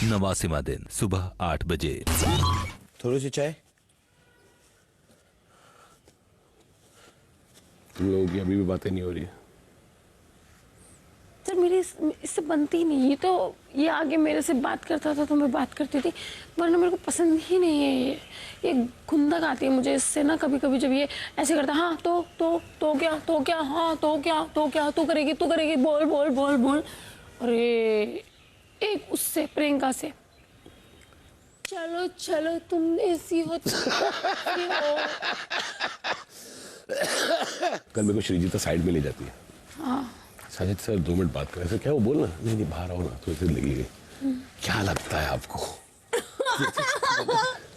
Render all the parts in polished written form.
नवासिमा दिन सुबह 8 बजे। थोड़ी सी चाय। तुम लोगों की अभी भी बातें नहीं हो रही है? सर मेरी इससे बनती नहीं। ये आगे मेरे से बात करता था तो मैं बात करती थी, वरना मेरे को पसंद ही नहीं है। ये खुंदक आती है मुझे इससे ना, कभी कभी जब ये ऐसे करता है, हाँ तो क्या हाँ तो क्या तू करेगी बोल बोल बोल बोल। और ये एक उससे प्रियंका से, चलो तुम ऐसी हो। कल मेरे को श्रीजीता साइड में ले जाती है। हाँ साजिद सर 2 मिनट बात करें। ऐसे क्या वो बोलना, नहीं बाहर आओ ना, तो ऐसे लगी गई। क्या लगता है आपको?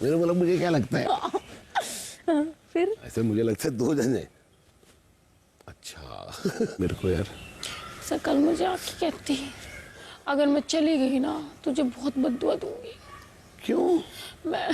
मैंने बोला मुझे क्या लगता है? फिर ऐसे मुझे लगता है 2 जन है। अच्छा मेरे को यार सर कल मुझे आके कहती है अगर मैं चली गई ना तुझे बहुत बद्दुआ दूंगी। क्यों? मैं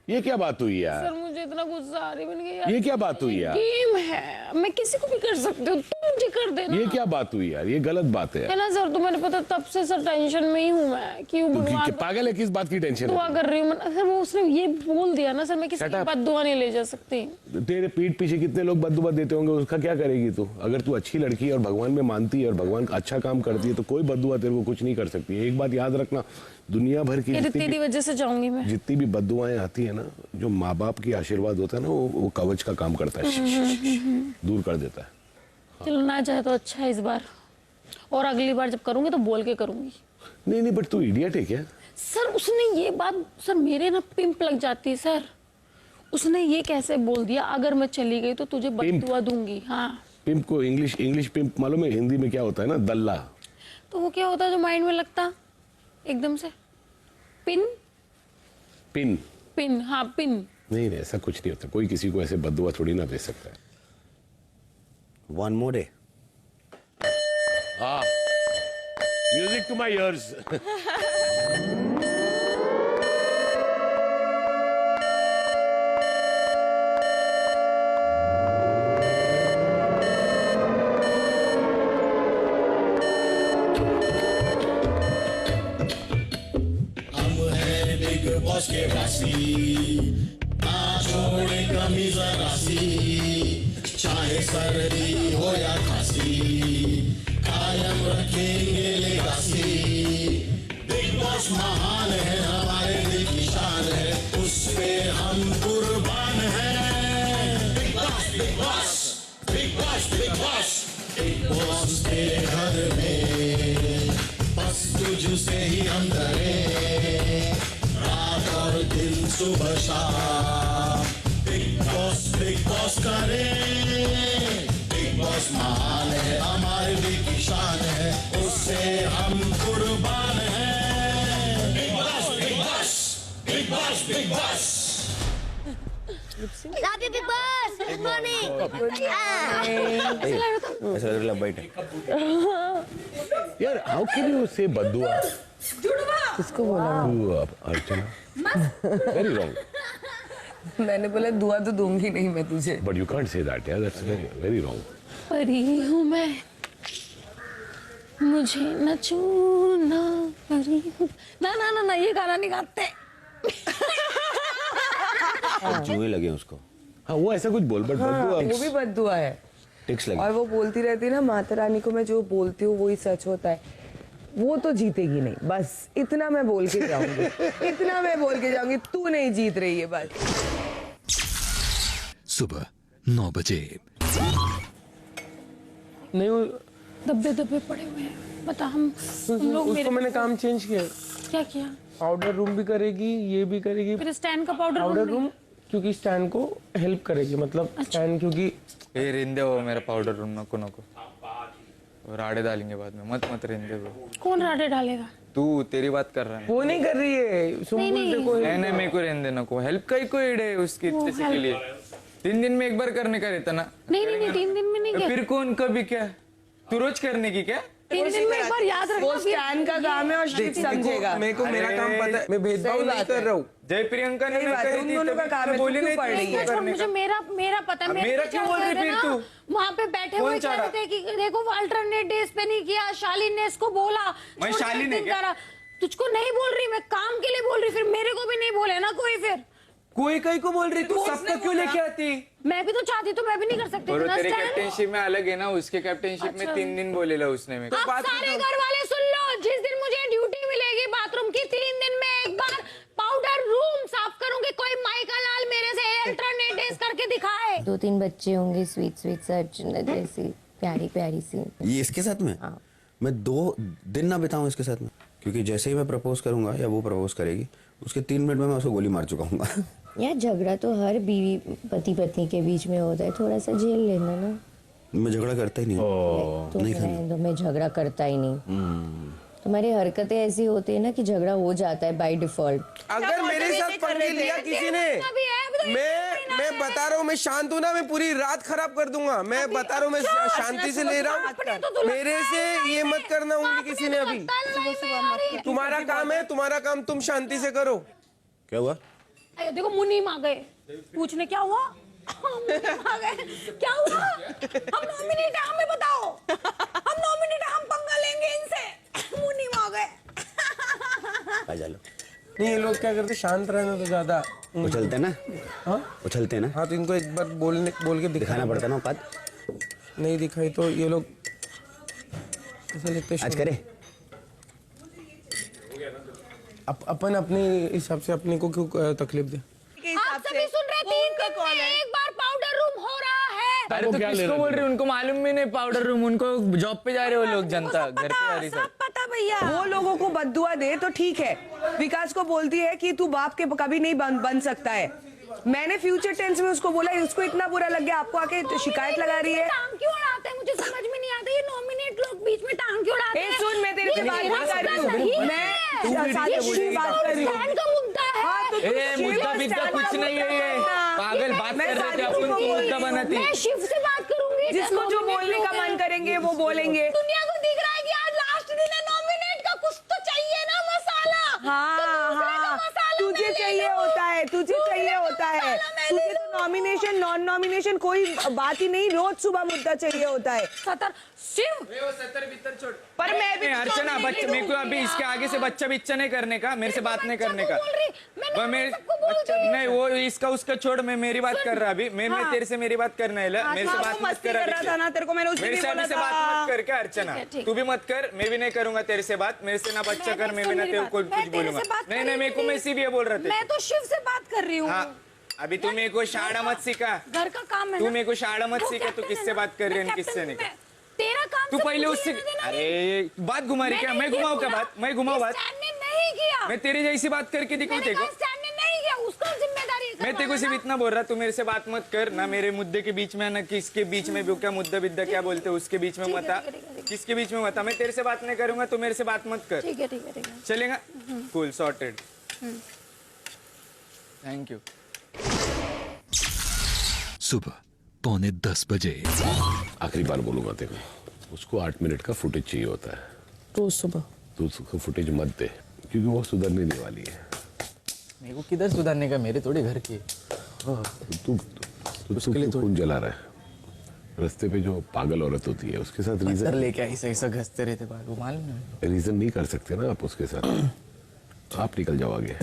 ये क्या बात हुई यार? सर मुझे इतना गुस्सा आ रही है यार। ये क्या बात हुई यार? गेम है, मैं किसी को भी कर सकती हूँ, तुम मुझे कर देना। ये क्या बात हुई यार? ये गलत बात है ना सर, तुम्हें पता तब से सर टेंशन में ही हूँ मैं। क्यों भगवान पागल है? किस बात की टेंशन दुआ है? कर रही हूँ सर। वो उसने ये बोल दिया ना सर, मैं किसी की बात दुआ नहीं ले जा सकती। तेरे पीठ पीछे कितने लोग बद्दुआ देते होंगे, उसका क्या करेगी तू? अगर तू अच्छी लड़की है और भगवान में मानती है और भगवान का अच्छा काम करती है तो कोई बद्दुआ तेरे को कुछ नहीं कर सकती है। एक बात याद रखना, दुनिया भर की तेरी वजह से जाऊंगी मैं। जितनी भी बद्दुआएं आती है ना, जो माँ बाप की आशीर्वाद होता है ना, वो कवच का काम करता है, दूर कर देता है। चलो ना जाए तो अच्छा है इस बार, और अगली बार जब करूंगी तो बोल के करूंगी। नहीं बट तू इडियट है क्या? सर उसने ये बात, सर मेरे ना पिंप लग जाती है सर। उसने ये कैसे बोल दिया अगर मैं चली गई तो तुझे बद्दुआ दूंगी। हाँ पिंप को इंग्लिश पिंप मालूम है? हिंदी में क्या होता है ना, दल्ला। तो वो क्या होता है जो माइंड में लगता एकदम से? पिन। हाँ पिन। नहीं ऐसा कुछ नहीं होता, कोई किसी को ऐसे बद्दुआ थोड़ी ना दे सकता है। One more day. Music to my ears. Boss के वासी ना छोड़े कमी जरा सी, चाहे सर्दी हो या खांसी कायम रखेंगे लेगासी। बिग बॉस महान है, हमारे दिल की शान है, उस पे हम कुर्बान हैं। Big boss big boss big boss big boss big boss के घर में बस तुझसे ही हम डरे, रात और दिन सुबह शाम बिग बॉस करें। बिग बॉस महान है, हमारे दिल की शान है, उससे हम कुर्बान हैं। Big boss big boss big boss big boss. Love you, Big Boss. Good morning. ऐसा लग रहा है यार हाउ कैन यू से बद्दुआ? किसको बोला? अर्चना, वेरी रॉन्ग। मैंने बोला दुआ तो दूंगी नहीं मैं तुझे। But you can't say that यार, दैट्स वेरी रॉन्ग। परी हूँ मैं, मुझे न छूना परी हूँ। ना ये गाना नहीं गाते। जुए लगे उसको। हाँ वो ऐसा कुछ बोल, बट बद्दुआ वो भी बद्दुआ है। टिक्स लगे। और वो बोलती रहती है ना, माता रानी को मैं जो बोलती हूँ वही सच होता है। वो तो जीतेगी नहीं, बस इतना मैं बोल के जाऊंगी। इतना मैं बोल के जाऊंगी, तू नहीं जीत रही है बस। सुबह 9 बजे। नहीं वो दब्बे पड़े हुए हैं, बता हम लोग। उसको मैंने काम चेंज किया। क्या किया? पाउडर रूम भी करेगी, ये भी करेगी। फिर स्टैंड का पाउडर रूम क्योंकि स्टैंड को हेल्प करेगी, मतलब स्टैंड क्योंकि ये रेंदे वो मेरा पाउडर रूम नको और राड़े डालेंगे बाद में, मत रेंदे वो। कौन राड़े डालेगा? तू तेरी बात कर रहा है। वो नहीं कर रही है। सुम्बुल देखो नहीं मेरे को रेंदे नको, हेल्प का ही कोई है उसकी किसी के लिए। 3 दिन में एक बार करने का रहता ना। नहीं 3 दिन में नहीं। फिर कौन कभी क्या? तू रोज करने की क्या? 3 दिन में एक बार याद वो रखना फिर। स्टैन का काम है और शिव समझेगा। मेरे को मेरा काम पता है, मैं भेदभाव सही नहीं बात कर है। रहा हूँ। जय प्रियंका ने सही नहीं बात है, करी उन थी, दोनों का तभी काम तो है, बोली तू नहीं क्यों पढ़ थी रही है? इसको करने मुझे का। मेरा पता है। अब मेरे मेरा टीचर क्यों बोल रही कह रहे फिर ना, तू? वहाँ पे बैठे कौन हुए कह चढ़ा? रहे थे कि देखो वो अल्टरनेट डेज पे नहीं किया, शालीन ने इसको बोला। मैं छोड़ शालीन के है क्या? करा। तुझको नहीं बोल रही, मैं काम के लिए बोल रही, फिर मेरे को भी नहीं बोले ना कोई। फिर कोई कहीं को बोल रही, तू सबको क्यों लेके आती? मैं भी तो चाहती, तो मैं भी नहीं कर सकती और थी ना तेरे stand। कैप्टनशिप में अलग है ना, उसके कैप्टनशिप में अच्छा। 3 दिन बोलेला उसने मेरे को। अब सारे घर वाले सुन लो, जिस दिन मुझे ड्यूटी मिलेगी बाथरूम की, 3 दिन में एक बार पाउडर रूम साफ करूंगी। कोई माइका लाल मेरे से अल्टरनेट डेज करके दिखाए। 2-3 बच्चे होंगे, स्वीट स्वीट सा जैसी प्यारी प्यारी सी। ये इसके साथ में मैं 2 दिन ना बिताऊं इसके साथ में, क्योंकि जैसे ही मैं प्रपोज करूंगा या वो प्रपोज करेगी, उसके 3 मिनट में मैं उसको गोली मार चुका हूँ। यार झगड़ा तो हर बीवी पति पत्नी के बीच में होता है, थोड़ा सा झेल लेना ना। मैं झगड़ा करता ही नहीं हूँ। तो नहीं करना। तो मैं झगड़ा करता ही नहीं। तुम्हारी हरकतें ऐसी होती है ना कि झगड़ा हो जाता है बाय डिफॉल्ट। अगर मेरे साथ पंगे लिया किसी ने, मैं बता रहा हूँ, मैं शांत हूँ ना, मैं पूरी रात खराब कर दूंगा। मैं बता रहा हूँ, मैं शांति से ले रहा हूँ। मेरे से ये मत करना उंगली किसी ने अभी। तुम्हारा काम है, तुम्हारा काम तुम शांति से करो। क्या हुआ? अरे देखो मुनीम आ गए पूछने, क्या हुआ? मुनीम आ गए, क्या हुआ? हम नॉमिनेट है, हमें बताओ। हम नॉमिनेट है, हम पंगा लेंगे इनसे। मुनीम आ गए। आ जा लो। नहीं, ये लोग क्या करते, शांत रहना तो ज्यादा। उछलते ना, हाँ उछलते ना, हाँ, तो इनको एक बार बोल के दिखाना पड़ता ना औकात। नहीं दिखाई तो ये लोग ऐसे लगते आज करे। अपन अपने हिसाब से अपने को क्यों तकलीफ दे। आप सभी सुन रहे, 3 दिन में एक बार पाउडर रूम हो रहा है। अरे तो किसको बोल रही, उनको मालूम भी नहीं पाउडर रूम, उनको जॉब पे जा रहे हो लोग, जनता घर पे जा रही सब। पता भैया, वो लोगों को बद्दुआ दे तो ठीक है। विकास को बोलती है कि तू बाप के कभी नहीं बन सकता है। मैंने फ्यूचर टेंस में उसको बोला, उसको इतना बुरा लग गया, आपको आके शिकायत लगा रही है। टांग क्यों उड़ाते हैं, मुझे समझ में नहीं आता। ये नॉमिनेट लोग बीच में टांग क्यों उड़ाते ए हैं? सुन, मैं तेरे से बात नहीं कर रही हूँ, मैं साथ ये में बात कर रही हूँ। स्टैंड का मुद्दा है। हाँ, तो तू ए, शिव मुद्दा और बिद्दा स्टैंड कुछ का नहीं है ये। मुद्दा है। पागल बात मैं कर रहे थे, साथ अपन में को बोल मुद्दा बनाती। मैं शिव से बात करूंगी। जिसको जो बोलने का मन करेंगे वो बोलेंगे। दुनिया को दिख रहा है कि आज लास्ट दिन है नॉमिनेट का, कुछ तो चाहिए ना मसाला। हाँ हाँ, तुझे चाहिए होता है, तुझे चाहिए होता है। तुझे तो नॉमिनेशन नॉन नॉमिनेशन कोई बात ही नहीं, रोज सुबह मुद्दा चाहिए होता है। सतर शिव, 70 छोड़। पर मैं भी अर्चना, बच्चा मेरे को अभी इसके आगे से बच्चा बिच्चा नहीं करने का, मेरे से बात नहीं करने का। नहीं, वो इसका उसका छोड़, मैं मेरी बात कर रहा अभी। मैं तेरे से मेरी बात करना है, मेरे से बात मत मस्ती कर कर रहा था ना, तेरे को मैंने उस दिन मेरे भी से बोला अभी से बात था। मत कर क्या अर्चना, तू भी मत कर, मैं भी नहीं करूंगा तेरे से बात। मेरे से ना बच्चा कर, मैं भी ना तेरे को कुछ बोलूंगा। नहीं नहीं, मेरे को मैं इसी भी बोल रहा था। मैं तो शिव से बात कर रही हूँ। हाँ, अभी तू मेरे को शाड़ा मत सिखा, घर का काम है तू ना। मेरे को शाड़ा मत वो सिखा, तू कैप्टन किससे है ना, बात कर रही है मैं किससे नहीं। कैप्टन हूँ। तेरा काम तू से पहले मुझे उससे, लेना देना नहीं। अरे बात घुमा रही क्या? मैं घुमाऊँ क्या बात? मैं घुमाऊँ बात? स्टैंड ने नहीं किया। मैं तेरी जैसी बात करके दिखाऊँ मैंने तेरे को? कहा स्टैंड ने नहीं किया, उसका जिम्मेदारी है मैं तेरे को सिर्फ इतना बोल रहा, तू मेरे से बात मत कर ना, मेरे मुद्दे के बीच में ना किसके बीच में भी, क्या मुद्दा बिद्दा क्या बोलते हैं उसके बीच में मत आ, किसके बीच में मत आ। मैं तेरे से बात नहीं करूंगा, तू मेरे से बात मत कर, ठीक है ठीक है ठीक है। चलेगा? Cool, sorted, thank you. सुबह 9:45 बजे। आखिरी बार बोलूंगा तेरे को, उसको 8 मिनट का फुटेज चाहिए होता है। रोज सुबह तो उसको फुटेज मत दे, क्योंकि वो सुधरने नहीं वाली है। मेरे को किधर सुधारने का, मेरे थोड़ी घर की। हाँ, तू खून जला रहा है। रास्ते पे जो पागल औरत होती है उसके साथ रीजन लेके ऐसा ऐसा घसते रहते बात, वो मालूम नहीं। रीजन नहीं कर सकते ना आप उसके साथ, आप निकल जाओगे।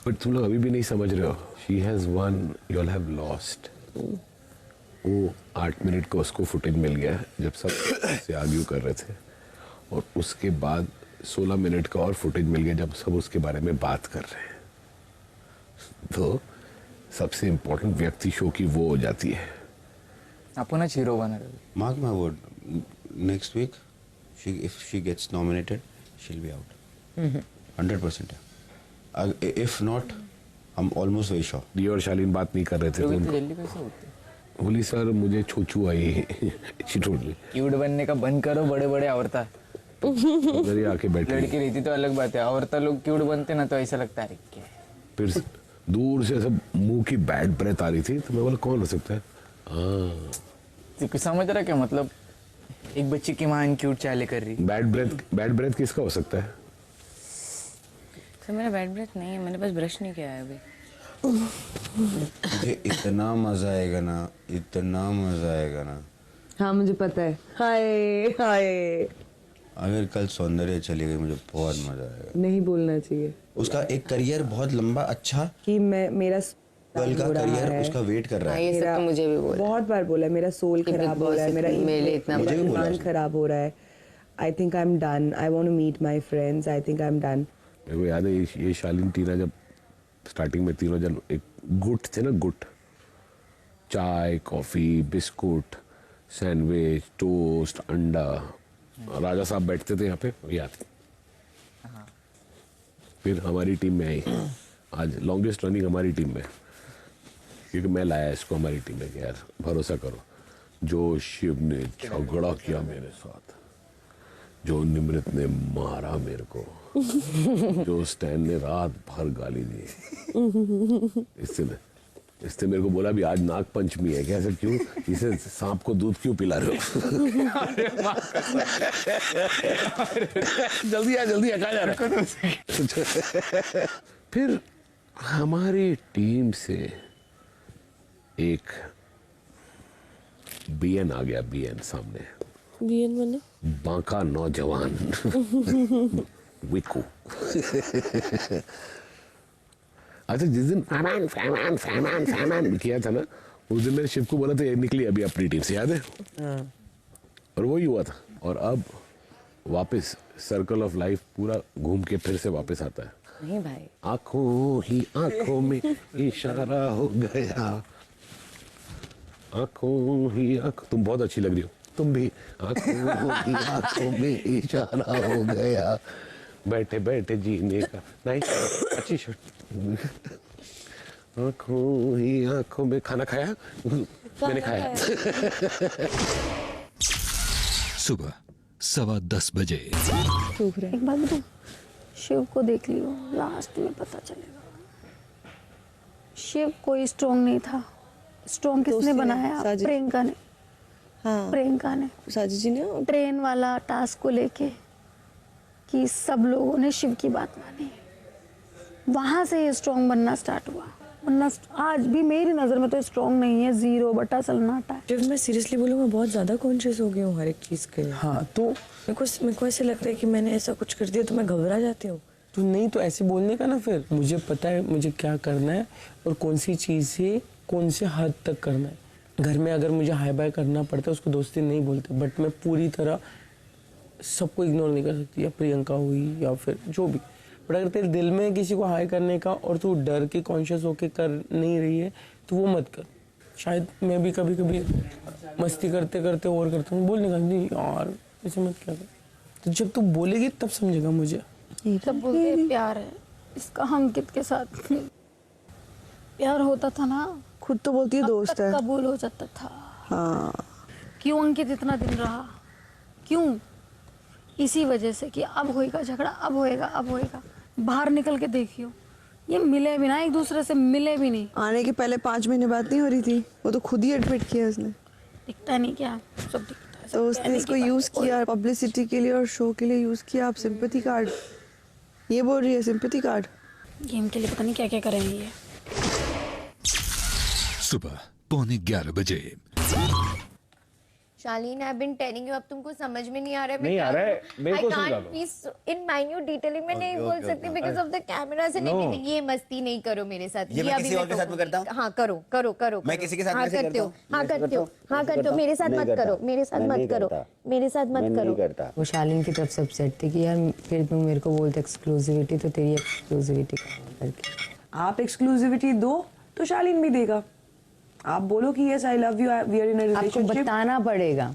बट तुम लोग अभी भी नहीं समझ रहे हो, she has one, you all have lost. वो 8 मिनट का उसको फुटेज मिल गया जब सब से आर्ग्यू कर रहे थे, और उसके बाद 16 मिनट का और फुटेज मिल गया जब सब उसके बारे में बात कर रहे हैं। तो सबसे इम्पोर्टेंट व्यक्ति शो की वो हो जाती है। अपन हीरो बना रहे। Mark my word, next week, if she gets nominated, she'll be out. 100%. If not, I'm almost very sure. ये और शालीन बात नहीं कर रहे थे तो उनको जल्दी कैसे होते? बोली सर मुझे छोचू आई। क्यूट बनने का बंद करो, बड़े बड़े औरता उधर ही आके बैठे, लड़की रहती तो अलग बात है, औरता लोग क्यूट बनते ना तो ऐसा लगता है क्या है? फिर दूर से सब मुंह की बैड ब्रेथ आ रही थी, तो मैं बोला कौन हो सकता है? हाँ, कुछ समझ रहा क्या मतलब? एक बच्चे की मां क्यूट चाले कर रही। बैड ब्रेथ किसका हो सकता है? सर मेरा बैड ब्रेथ नहीं है, मैंने बस ब्रश नहीं किया है अभी। मुझे इतना मजा आएगा ना, इतना मजा आएगा ना। हाँ मुझे पता है। हाय हाय अगर कल सौंदर्य चली गई मुझे बहुत मजा आएगा। नहीं बोलना चाहिए उसका एक करियर बहुत लंबा अच्छा कि मेरा कल का हो रहा करियर है। उसका वेट कर रहा है। ये सब तो मुझे भी बोला। बहुत बार बोला है, मेरा सोल कि खराब Big हो Boss रहा है, मेरा मेरे लिए इतना मुझे भी बोला ईमान उसने। खराब हो रहा है। I think I am done, I want to meet my friends, I think I am done. मेरे को याद है ये शालीन टीना जब स्टार्टिंग में तीनों जन एक गुट थे ना, गुट, चाय कॉफी बिस्कुट सैंडविच टोस्ट अंडा, राजा साहब बैठते थे यहाँ पे, याद। फिर हमारी टीम में आई, आज लॉन्गेस्ट रनिंग हमारी टीम में, क्योंकि मैं लाया इसको हमारी टीम में कि यार भरोसा करो। जो शिव ने झगड़ा किया मेरे साथ, जो निमृत ने मारा मेरे को, जो स्टैन ने रात भर गाली दी, इससे मेरे को बोला भी आज नाग पंचमी है क्या, ऐसा क्यों, इसे सांप को दूध क्यों पिला रहे हो? जल्दी आ कहाँ जा रहा है? फिर हमारी टीम से एक बीएन आ गया, बीएन सामने, बीएन बने बांका नौजवान विकू। अच्छा जिस दिन फैमान किया था ना, उस दिन मैंने शिव को बोला था ये निकली अभी अपनी टीम से, याद है? और वही हुआ था। और अब वापस सर्कल ऑफ लाइफ पूरा घूम के फिर से वापस आता है। नहीं भाई, आंखों ही आंखों में इशारा हो गया, आंखों ही आंखों, तुम बहुत अच्छी लग रही हो, तुम भी। आंखों ही आंखों में इशारा हो गया, बैठे बैठे जीने का, नहीं अच्छी शर्ट। आंखों ही आंखों में, खाना खाया? मैंने खाया। सुबह 10:15 बजे। एक बात बताऊं, शिव को देख लियो, लास्ट में पता चलेगा। शिव कोई स्ट्रॉन्ग नहीं था। स्ट्रॉन्ग किसने बनाया? प्रियंका ने। हाँ, प्रियंका ने, साजिद जी ने ट्रेन वाला टास्क को लेके कि सब लोगों ने शिव की बात मानी, वहां से ये स्ट्रॉन्ग बनना स्टार्ट हुआ। वरना आज भी मेरी नजर में तो स्ट्रॉन्ग नहीं है, 0 बटा सन्नाटा है। जब मैं सीरियसली बोलूँ, मैं बहुत ज़्यादा कॉन्शियस हो गई हूँ हर एक चीज़ के। हाँ तो मेरे को ऐसे लगता है कि मैंने ऐसा कुछ कर दिया तो मैं घबरा जाती हूँ। तो नहीं तो ऐसे बोलने का ना, फिर मुझे पता है मुझे क्या करना है और कौन सी चीज़ से कौन से हद तक करना है। घर में अगर मुझे हाई बाय करना पड़ता है उसको दोस्ती नहीं बोलते, बट मैं पूरी तरह सबको इग्नोर नहीं कर सकती, या प्रियंका हुई या फिर जो भी। बट अगर तेरे दिल में किसी को हाई करने का और तू डर के कॉन्शियस होके कर नहीं रही है तो वो मत कर। शायद मैं भी कभी कभी मस्ती करते करते और करता हूँ, बोलने का नहीं यार ऐसे मत क्या कर। तो जब तू बोलेगी तब समझेगा मुझे। सब बोलते हैं प्यार है, इसका अंकित के साथ प्यार होता था ना, खुद तो बोलती है दोस्त है। कबूल हो जाता था। हाँ क्यों अंकित इतना दिन रहा? क्यों? इसी वजह से कि अब होएगा झगड़ा, अब होएगा। बाहर निकल के देखियो, ये मिले भी ना, एक दूसरे से मिले भी नहीं। आने के पहले 5 महीने बात नहीं हो रही थी, वो तो खुद ही एडमिट किया उसने। दिखता नहीं क्या? सब दिखता है। तो उसने इसको यूज किया पब्लिसिटी के लिए और शो के लिए यूज किया। आप सिंपैथी कार्ड, ये बोल रही है सिंपैथी कार्ड। गेम के लिए पता नहीं क्या क्या करेंगे ये। सुबह 11:15 बजे। शालीन, आई बीन टेलिंग यू, अब तुमको समझ में नहीं आ रहा है। नहीं आ रहा है, मेरे को समझा दो। इन माइन्यूट डिटेलिंग में नहीं बोल सकती बिकॉज़ ऑफ द कैमरा से। लेकिन ये मस्ती नहीं करो मेरे साथ। ये मैं किसी और के साथ में करता हूँ? हाँ करो। मैं किसी के साथ हाँ कैसे करते हो, करता हूँ? हाँ करते हो, हाँ करते हो। मेरे साथ मत करो, मेरे साथ मत करो। वो शालीन की तरफ से अपसेट थे कि यार फिर तुम मेरे को बोलते एक्सक्लूसिविटी, तो तेरी एक्सक्लूसिविटी करके। आप एक्सक्लूसिविटी दो तो शालीन भी देगा। आप बोलो कि yes I love you, we are in a आपको रिलेशनशिप। बताना पड़ेगा।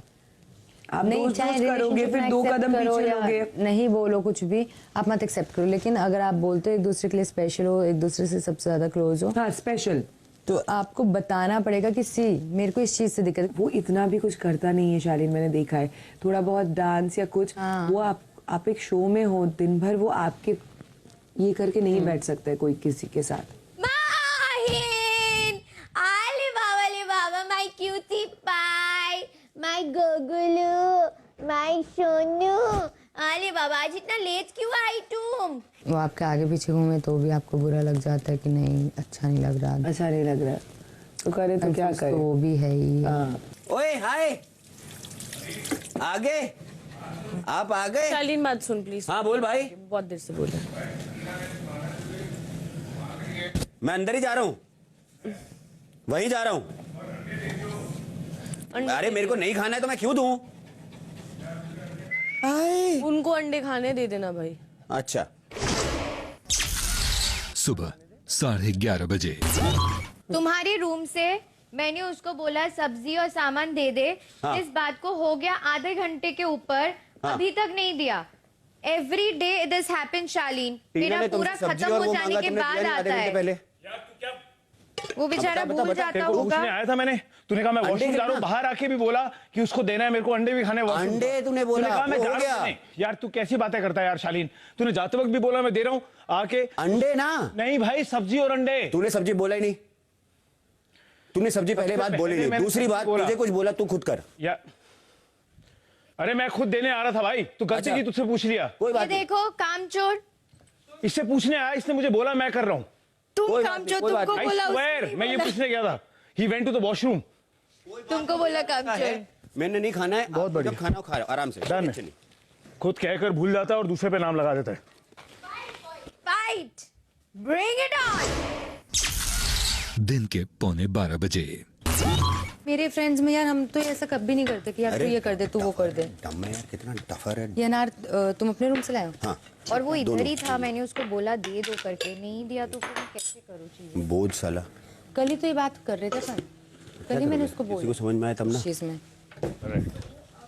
आप नहीं, दोस्त चाहे करोगे relationship फिर में 2 accept कदम करो पीछे या लोगे। नहीं बोलो कुछ भी, आप मत एक्सेप्ट करो। लेकिन अगर आप बोलते हो एक दूसरे के लिए स्पेशल हो, एक दूसरे से सबसे ज्यादा क्लोज हो, हाँ स्पेशल, तो आपको बताना पड़ेगा कि सी मेरे को इस चीज से दिक्कत। वो इतना भी कुछ करता नहीं है शालीन, मैंने देखा है। थोड़ा बहुत डांस या कुछ, हाँ। वो आप एक शो में हो दिन भर, वो आपके ये करके नहीं बैठ सकता है कोई किसी के साथ। Mahin, Ali Baba my cutie pie, my गोगलू, माय सोनू। अरे बाबा आज इतना लेट क्यों आई तुम? वो आपके आगे पीछे घूमे तो भी आपको बुरा लग जाता है कि नहीं अच्छा नहीं लग रहा। अच्छा नहीं लग रहा है तो करे तो क्या करे, वो भी है ही। ओए हाय, आगे आप आ गए? शालीन बात सुन प्लीज। हाँ बोल भाई। बहुत देर से बोल रहा मैं अंदर ही जा रहा हूँ, वहीं जा रहा हूँ। अरे मेरे को नहीं खाना है तो मैं क्यों दूं? उनको अंडे खाने दे देना भाई। अच्छा। सुबह 11:30 बजे। तुम्हारे रूम से मैंने उसको बोला सब्जी और सामान दे दे। हाँ। इस बात को हो गया आधे घंटे के ऊपर, हाँ। अभी तक नहीं दिया। एवरी डे दिस हैपन शालीन। टीना मेरा ने पूरा तुमसे सब्जी खत्म और हो वो जाने मांगा, के तुमने बाद दिया नहीं आधे आता घंटे है। पहले? वो बेचारा बता, भूल बता, जाता तेरे को होगा। आया था मैंने, तूने कहा मैं अंडे वॉशरूम जा रहा हूँ, कितना? बाहर आके भी बोला कि उसको देना है मेरे को, अंडे भी खाने हैं washroom अंडे का। तूने बोला, कहा मैं वो जा हो रहा गया। हूँ। नहीं, यार तू कैसी बातें करता है यार शालीन, तूने जाते वक्त भी बोला मैं दे रहा हूँ आके। अंडे ना, नहीं भाई सब्जी और अंडे। तूने सब्जी बोला ही नहीं, तूने सब्जी पहले बात बोली पहले नहीं। मैंने दूसरी सब्जी बात बोला। तुझे कुछ बोला तू खुद कर। यार अरे मैं खुद देने आ रहा था भाई, तू गलती अच्छा। की, तुझसे पूछ लिया। कोई ये बात नहीं, देखो कामचोर, इससे पूछने आया, इसने मुझे बोला मैं कर रहा हूँ। तुम कोई बात कामचोर, नहीं, कोई बात तुमको नहीं। बोला I swear, उसने मैं ये बोला। पूछने गया था। He went to the washroom। तुमको बोला कामचोर। मैंने नहीं खाना है। बहुत बढ़िया। जब खाना हो खा रहा, आराम से। Done है। चलिए। खुद कहकर भूल जाता है और दूसरे पे नाम लगा देता है। Fight, bring it on. दिन के 11:45 बजे। मेरे फ्रेंड्स में यार हम तो ऐसा कभी नहीं करते कि यार तू अरे, ये कर दे तू वो कर दे। डम है यार, कितना टफर है। ये नार तुम अपने रूम से लाए हो? हाँ, और वो इधर दोनों। ही था, मैंने उसको बोला दे दो करके, नहीं दिया तो फिर मैं कैसे करूँ चीजें? बोझ साला। कल ही तो ये बात कर रहे थे अपन, कल ही मैंने उसको किसी को बोला समझ में आया तब ना। इस चीज में।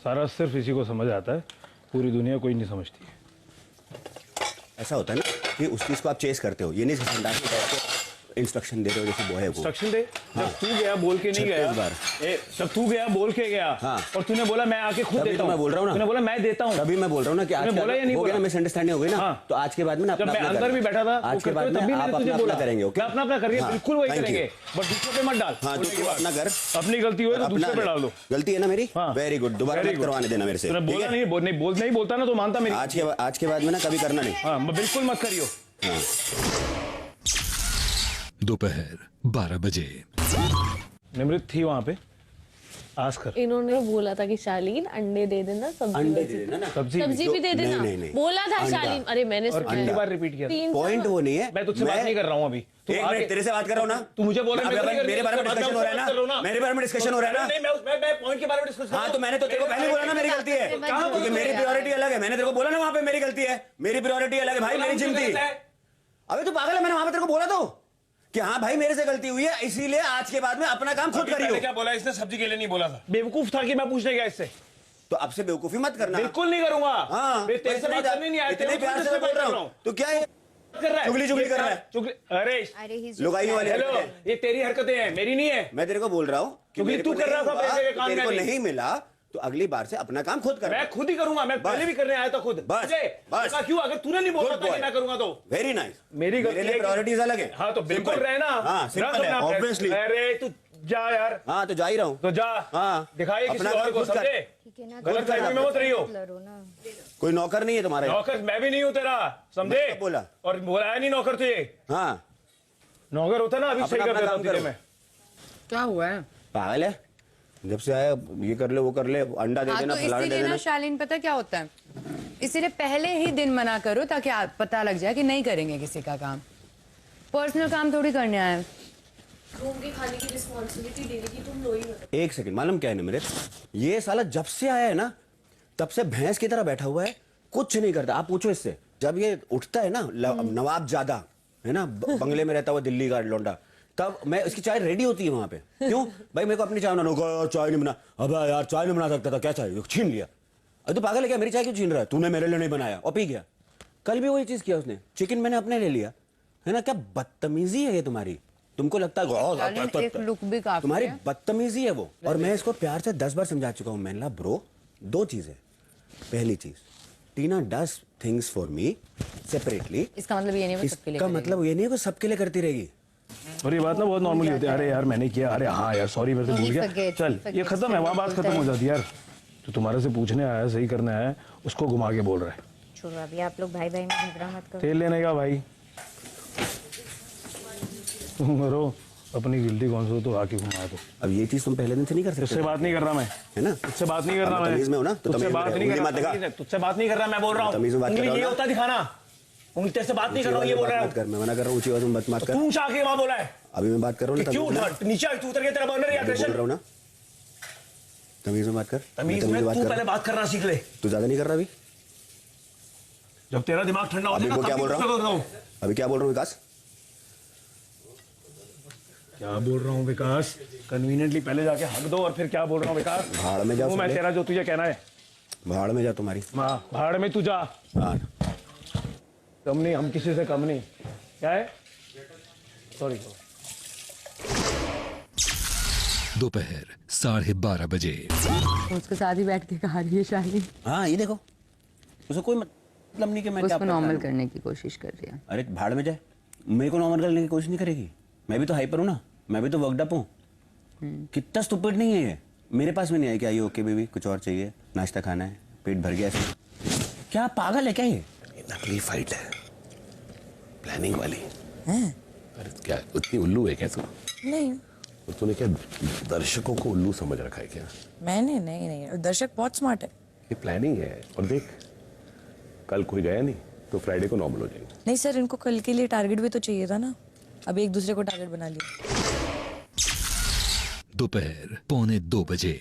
सारा सिर्फ इसी को समझ आता है, पूरी दुनिया कोई नहीं समझती। ऐसा होता है ना कि उस चीज को आप चेस करते हो, ये नहीं संडास में बैठ के इंस्ट्रक्शन दे रहे हो जैसे बॉय को। इंस्ट्रक्शन दे। जब तू गया बोल के नहीं 36 गया, बार। जब तू गया बोल के गया हाँ। और तूने बोला मैं आके खुद तभी देता तो हूँ। मैं बोल रहा हूँ ना। तूने बोला मैं देता हूँ। तभी मैं बोल रहा हूँ ना कि आज तूने बोला या नहीं हो गया बोला? ना, मिसअंडरस्टैंडिंग हो गई ना, हाँ। तो आज के बाद में ना जब अपना मैं अपना अंदर भी करेंगे। बैठा था आज के बाद में तभी आप मैंने तुझे अपना बोला अपना करेंगे। ओके, अपना अपना करेंगे, हाँ, बिल्कुल वही thank you। करेंगे, बट दूसरे पे मत डाल। हाँ, बोलने तो के तू बाद। अपना कर। अपनी गलती हुई तो अपना दूसरे पे डाल दो। गलती है ना मेरी? हाँ। वेरी गुड, दोबारा Very मत good। करवाने देना मेरे से। तूने ठीक बोला है? नहीं बोलता ना तो मानता मेरी। आज के बाद में ना कभी करना नहीं। हाँ बिल्कुल मत करियो। हाँ। दोपहर 12 बजे। निमृत थी वहां पे, आज कर। इन्होंने बोला था कि शालीन अंडे दे देना, सब्जी अंडे वैसे- दे देना ना। सब्जी सब्जी भी दे देना। नहीं। बोला था अंडा। शालीन, अरे मैंने और सुना कितनी है। बार रिपीट किया? 3 पॉइंट वो नहीं है। मैं तुझसे बात नहीं कर रहा हूँ अभी। तू एक आगे- मिनट, तेरे से बात कर रहा हूँ ना। तू मुझे बोला अब मेरे बारे में डिस्कशन हो रहा है ना, मेरे बारे में डिस्कशन हो रहा है ना। नहीं मैं पॉइंट के बारे में डिस्कस हाँ, तो मैंने तो तेरे को पहले बोला ना मेरी गलती है, कहाँ क्योंकि मेरी प्रायोरिटी अलग है। मैंने तेरे को बोला ना वहाँ पे मेरी गलती है, मेरी प्रायोरिटी अलग है भाई, मेरी जिम थी। अबे तू पागल है, मैंने वहाँ पे तेरे को बोला तो कि हाँ भाई मेरे से गलती हुई है, इसीलिए आज के बाद में अपना काम खुद करियो। क्या बोला इसने? सब्जी के लिए नहीं बोला था। बेवकूफ था कि मैं पूछने गया इससे। तो अब से बेवकूफी मत करना। बिल्कुल नहीं करूंगा। हाँ, मैं तेरे से बात करनी नहीं आया। इतने प्यार से मैं बोल रहा हूँ, तो क्या है कर रहा है? चुगली कर रहा है। चुगली, अरे अरे he's लुगाइयों वाली हेलो, हरकतें। ये तेरी हरकतें हैं, मेरी नहीं है। मैं तेरे को बोल रहा हूँ कि क्योंकि मेरे तू को कर नहीं रहा था हुआ, पैसे के काम तेरे में को नहीं। नहीं मिला तो अगली बार से अपना काम खुद कर। मैं खुद ही करूंगा, मैं पहले भी करने आया था खुद। बस, मुझे बस। क्यों? अगर तूने नहीं बोला था कि मैं करूंगा तो वेरी नाइस। मेरी गलती मेरे लिए है कि- प्रायोरिटीज अलग है। हाँ तो बिल्कुल Simple। रहना। हाँ, सिंपल है, ऑब्वियसली। अरे तू जा यार। हाँ, तो जा ही रहा हूँ। तो जा। हाँ, दिखाइए किसी अपना और काम को, खुद कर। समझे? ठीक है ना, गलत फहमी में मत रही हो। लड़ो ना। कोई नौकर नहीं है तुम्हारा यहाँ। नौकर मैं भी नहीं हूँ तेरा, समझे? मैं कब बोला? और बोलाया नहीं नौकर तुझे। हाँ, नौकर होता ना अभी सही अपना कर देता काम तुझे करो। मैं। क्या हुआ है? पागल है, जब से आया ये कर ले वो कर ले, अंडा दे हाँ देना, तो फलाना दे इसीलिए देना। ना शालीन पता क्या होता है, इसीलिए पहले ही दिन मना करो ताकि पता लग जाए कि नहीं करेंगे किसी का काम। पर्सनल काम थोड़ी करने आए हैं। रूम के खाने की रिस्पॉन्सिबिलिटी देने की तुम लो ही मत। एक सेकंड, मालूम क्या है निमृत, ये साला जब से आया है ना तब से भैंस की तरह बैठा हुआ है, कुछ नहीं करता। आप पूछो इससे, जब ये उठता है ना नवाब ज्यादा है ना, बंगले में रहता हुआ दिल्ली का लौंडा, तब मैं इसकी चाय रेडी होती है वहां पे। क्यों भाई? मेरे को अपनी चाय बनाना, चाय नहीं बना। अब यार चाय नहीं बना सकता था, क्या चाय छीन लिया। अरे तो पागल है क्या? मेरी चाय क्यों छीन रहा है? तूने मेरे लिए नहीं बनाया और पी गया। कल भी वही चीज किया उसने, चिकन मैंने अपने ले लिया है ना। क्या बदतमीजी है ये तुम्हारी, तुमको लगता है एक लुक भी काफी तुम्हारी है। बदतमीजी है वो। और मैं इसको प्यार से 10 बार समझा चुका हूँ। मैंने कहा ब्रो, दो चीजें। पहली चीज, Tina does things for me separately. इसका मतलब ये नहीं है वो सबके लिए इसका करेगी। मतलब ये नहीं है कि सबके लिए करती रहेगी। और ये बात ना बहुत नॉर्मली होती है, अरे यार मैंने किया, अरे हाँ यार सॉरी मेरे से भूल गया, चल ये खत्म है, वहाँ बात खत्म हो जाती है यार। तो तुम्हारे से पूछने आया, सही करने आया, उसको घुमा के बोल रहा है। छोड़ो अभी आप लोग भाई भाई में झगड़ा मत करो। तेल लेने का भाई तुम करो अपनी गिल्टी, कौन सा तो आके घुमा दो। अब ये चीज तुम पहले दिन से नहीं कर सकते। तुझसे बात नहीं कर रहा मैं, है ना, तुझसे बात नहीं कर रहा मैं, तमीज में हो ना, तो तुझसे तमीज बात में नहीं कर मत दिखा। रहा, तुझसे बात नहीं कर रहा, मैं बोल रहा हूँ तमीज में बात कर रहा हूँ ये ना। होता दिखाना, उंगली से बात नहीं कर रहा हूँ, ये बोल रहा हूँ। मैं मना कर रहा हूँ, ऊंची आवाज में मत कर। तू आके वहाँ बोला है, अभी मैं बात कर रहा हूँ, क्यों नीचे उतर के तेरा बर्नर या बोल प्रेशर। रहा हूँ ना, तमीज में बात कर। तमीज में तू पहले बात करना सीख ले। तू ज्यादा नहीं कर रहा अभी, जब तेरा दिमाग ठंडा हो जाएगा क्या बोल रहा हूँ, अभी क्या बोल रहा हूँ विकास, क्या बोल रहा हूँ विकास, कन्वीनियंटली पहले जाके हक दो और फिर क्या बोल रहा हूँ विकास। भाड़ में जा, मैं तेरा जो तुझे कहना है, भाड़ में जा तुम्हारी, हाँ भाड़ में तू जा, कम नहीं, हम किसी से कम नहीं। क्या है, सॉरी। दोपहर 12:30 बजे। उसके साथ ही बैठ के कहा रही है शालिनी। हाँ ये देखो, उसे कोई मतलब नहीं कि मैं क्या उसको नॉर्मल करने की कोशिश कर रही है। अरे भाड़ में जाए, मेरे को नॉर्मल करने की कोशिश नहीं करेगी, मैं भी तो हाइपर हूँ ना, मैं भी तो वर्कडअप हूँ। कितना स्टूपिड नहीं है ये, मेरे पास में नहीं है क्या ये, ओके बेबी कुछ और चाहिए, नाश्ता खाना है, पेट भर गया ऐसे, क्या पागल है क्या ये। नकली फाइट है, प्लानिंग वाली है। अरे क्या उतनी उल्लू है क्या तू? नहीं और तूने क्या दर्शकों को उल्लू समझ रखा है क्या? मैंने नहीं, दर्शक बहुत स्मार्ट है। ये प्लानिंग है, और देख कल कोई गया नहीं तो फ्राइडे को नॉर्मल हो जाएंगे। नहीं सर, इनको कल के लिए टारगेट भी तो चाहिए था ना, अभी एक दूसरे को टारगेट बना लिया। दोपहर 1:45 बजे।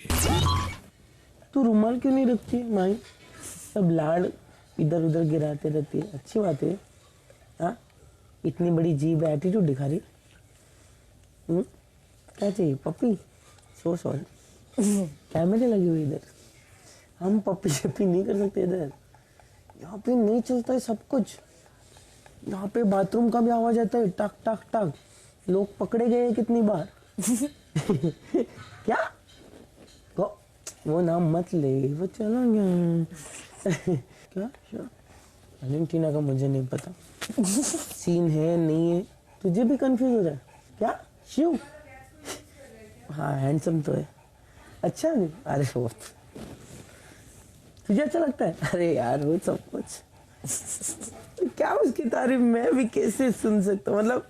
तू रुमाल क्यों नहीं रखती माई? सब लाड़ इधर उधर गिराते रहती है, अच्छी बात है। हाँ इतनी बड़ी जीभ एटीट्यूड दिखा रही। क्या चाहिए पप्पी? सो सॉरी, कैमरे लगे हुए इधर, हम पप्पी शप्पी नहीं कर सकते इधर, यहाँ पे नहीं चलता है सब कुछ। यहाँ पे बाथरूम का भी आवाज आता है, टक टक टक, लोग पकड़े गए हैं कितनी बार। क्या वो नाम मत ले, वो चला गया। क्या वैलेंटीना का मुझे नहीं पता, सीन है नहीं है, तुझे भी कंफ्यूज हो रहा है क्या शिव? हाँ हैंडसम तो है, अच्छा नहीं, अरे वो तुझे अच्छा लगता है? अरे यार वो सब कुछ क्या उसकी तारीफ मैं भी कैसे सुन सकता हूँ, मतलब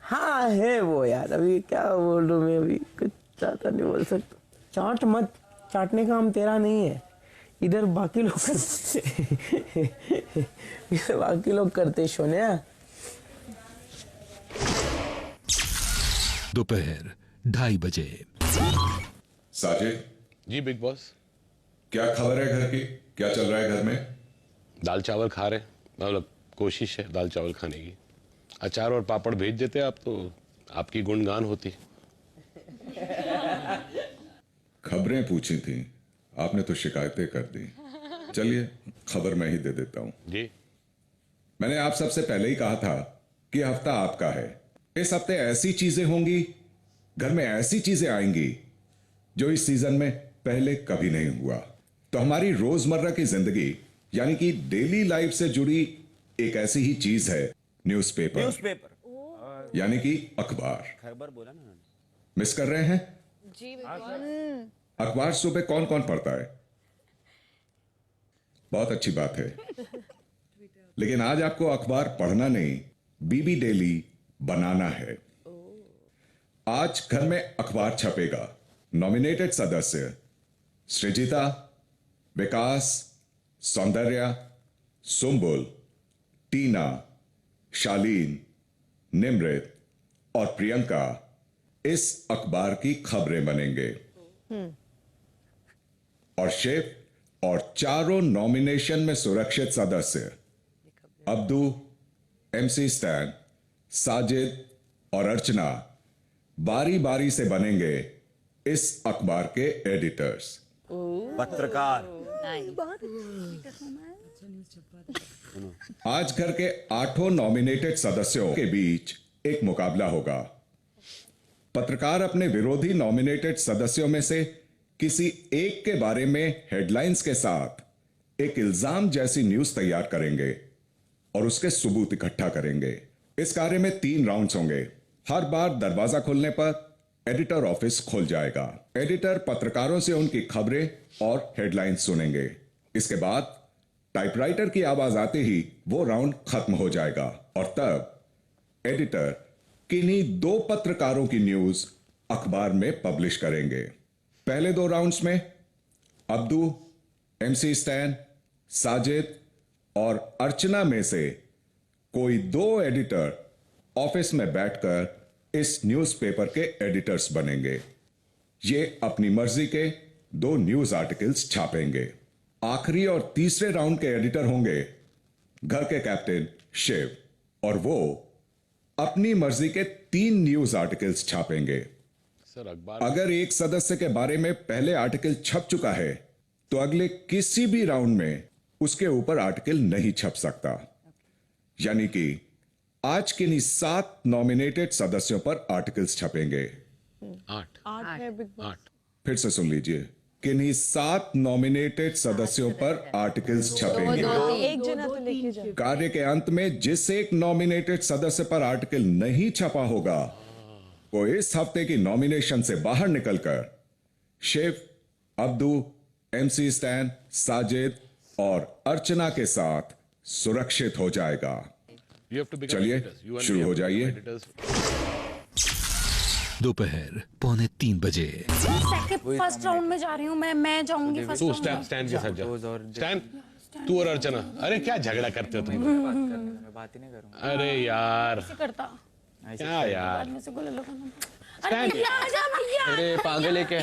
हाँ है वो यार, अभी क्या बोलूँ मैं, अभी कुछ चाहता नहीं बोल सकता। चाट मत, चाटने का हम तेरा नहीं है, इधर बाकी लोग इधर बाकी लोग करते सोनिया। दोपहर 2:30 बजे। साजिद जी बिग बॉस, क्या खबर है घर की, क्या चल रहा है घर में? दाल चावल खा रहे, मतलब कोशिश है दाल चावल खाने की। अचार और पापड़ भेज देते आप तो आपकी गुणगान होती। खबरें पूछी थी आपने तो शिकायतें कर दी, चलिए खबर मैं ही दे देता हूं जी। मैंने आप सबसे पहले ही कहा था कि हफ्ता आपका है, इस हफ्ते ऐसी चीजें होंगी, घर में ऐसी चीजें आएंगी जो इस सीजन में पहले कभी नहीं हुआ। तो हमारी रोजमर्रा की जिंदगी यानी कि डेली लाइफ से जुड़ी एक ऐसी ही चीज है न्यूज़पेपर, यानी कि अखबार। खबर बोला ना, मिस कर रहे हैं? जी बिल्कुल। अखबार सुबह कौन कौन पढ़ता है? बहुत अच्छी बात है, लेकिन आज आपको अखबार पढ़ना नहीं, बीबी डेली बनाना है। आज घर में अखबार छपेगा। नॉमिनेटेड सदस्य सृजिता, विकास, सौंदर्या, सुंबुल, टीना, शालीन, निमृत और प्रियंका इस अखबार की खबरें बनेंगे। और शिव और चारों नॉमिनेशन में सुरक्षित सदस्य अब्दू, एमसी स्टैन, साजिद और अर्चना बारी बारी से बनेंगे इस अखबार के एडिटर्स, पत्रकार। आज घर के 8 नॉमिनेटेड सदस्यों के बीच एक मुकाबला होगा। पत्रकार अपने विरोधी नॉमिनेटेड सदस्यों में से किसी एक के बारे में हेडलाइंस के साथ एक इल्जाम जैसी न्यूज तैयार करेंगे और उसके सबूत इकट्ठा करेंगे। इस कार्य में 3 राउंड्स होंगे। हर बार दरवाजा खुलने पर एडिटर ऑफिस खुल जाएगा। एडिटर पत्रकारों से उनकी खबरें और हेडलाइंस सुनेंगे। इसके बाद टाइपराइटर की आवाज आते ही वो राउंड खत्म हो जाएगा और तब एडिटर किन्हीं 2 पत्रकारों की न्यूज अखबार में पब्लिश करेंगे। पहले 2 राउंड्स में अब्दू, MC स्टैन, साजिद और अर्चना में से कोई 2 एडिटर ऑफिस में बैठकर इस न्यूज़पेपर के एडिटर्स बनेंगे। ये अपनी मर्जी के 2 न्यूज आर्टिकल्स छापेंगे। आखिरी और तीसरे राउंड के एडिटर होंगे घर के कैप्टन शिव और वो अपनी मर्जी के 3 न्यूज आर्टिकल्स छापेंगे। सर अगर एक सदस्य के बारे में पहले आर्टिकल छप चुका है तो अगले किसी भी राउंड में उसके ऊपर आर्टिकल नहीं छप सकता। यानी कि आज किन्हीं 7 नॉमिनेटेड सदस्यों पर आर्टिकल्स छपेंगे। 8 है बिग बॉस। फिर से सुन लीजिए, किन्हीं 7 नॉमिनेटेड सदस्यों पर आर्टिकल्स छपेंगे। एक जना तो लेके जाओ। कार्य के अंत में जिस एक नॉमिनेटेड सदस्य पर आर्टिकल नहीं छपा होगा वो इस हफ्ते की नॉमिनेशन से बाहर निकलकर शिव, अब्दू, MC स्टैन, साजिद और अर्चना के साथ सुरक्षित हो जाएगा। चलिए शुरू हो जाइए। दोपहर 2:45 बजे। फर्स्ट राउंड में जा रही हूँ मैं जाऊंगी फर्स्ट तू राउंड। स्टैन के साथ जा। स्टैन, तू और अर्चना, अरे क्या झगड़ा करते हो तुम? मैं बात ही नहीं करूंगा। अरे यार ऐसे करता क्या यार। बाद में से बोले लोगों ने, अरे भैया आजा भैया। अरे पागल है क्या?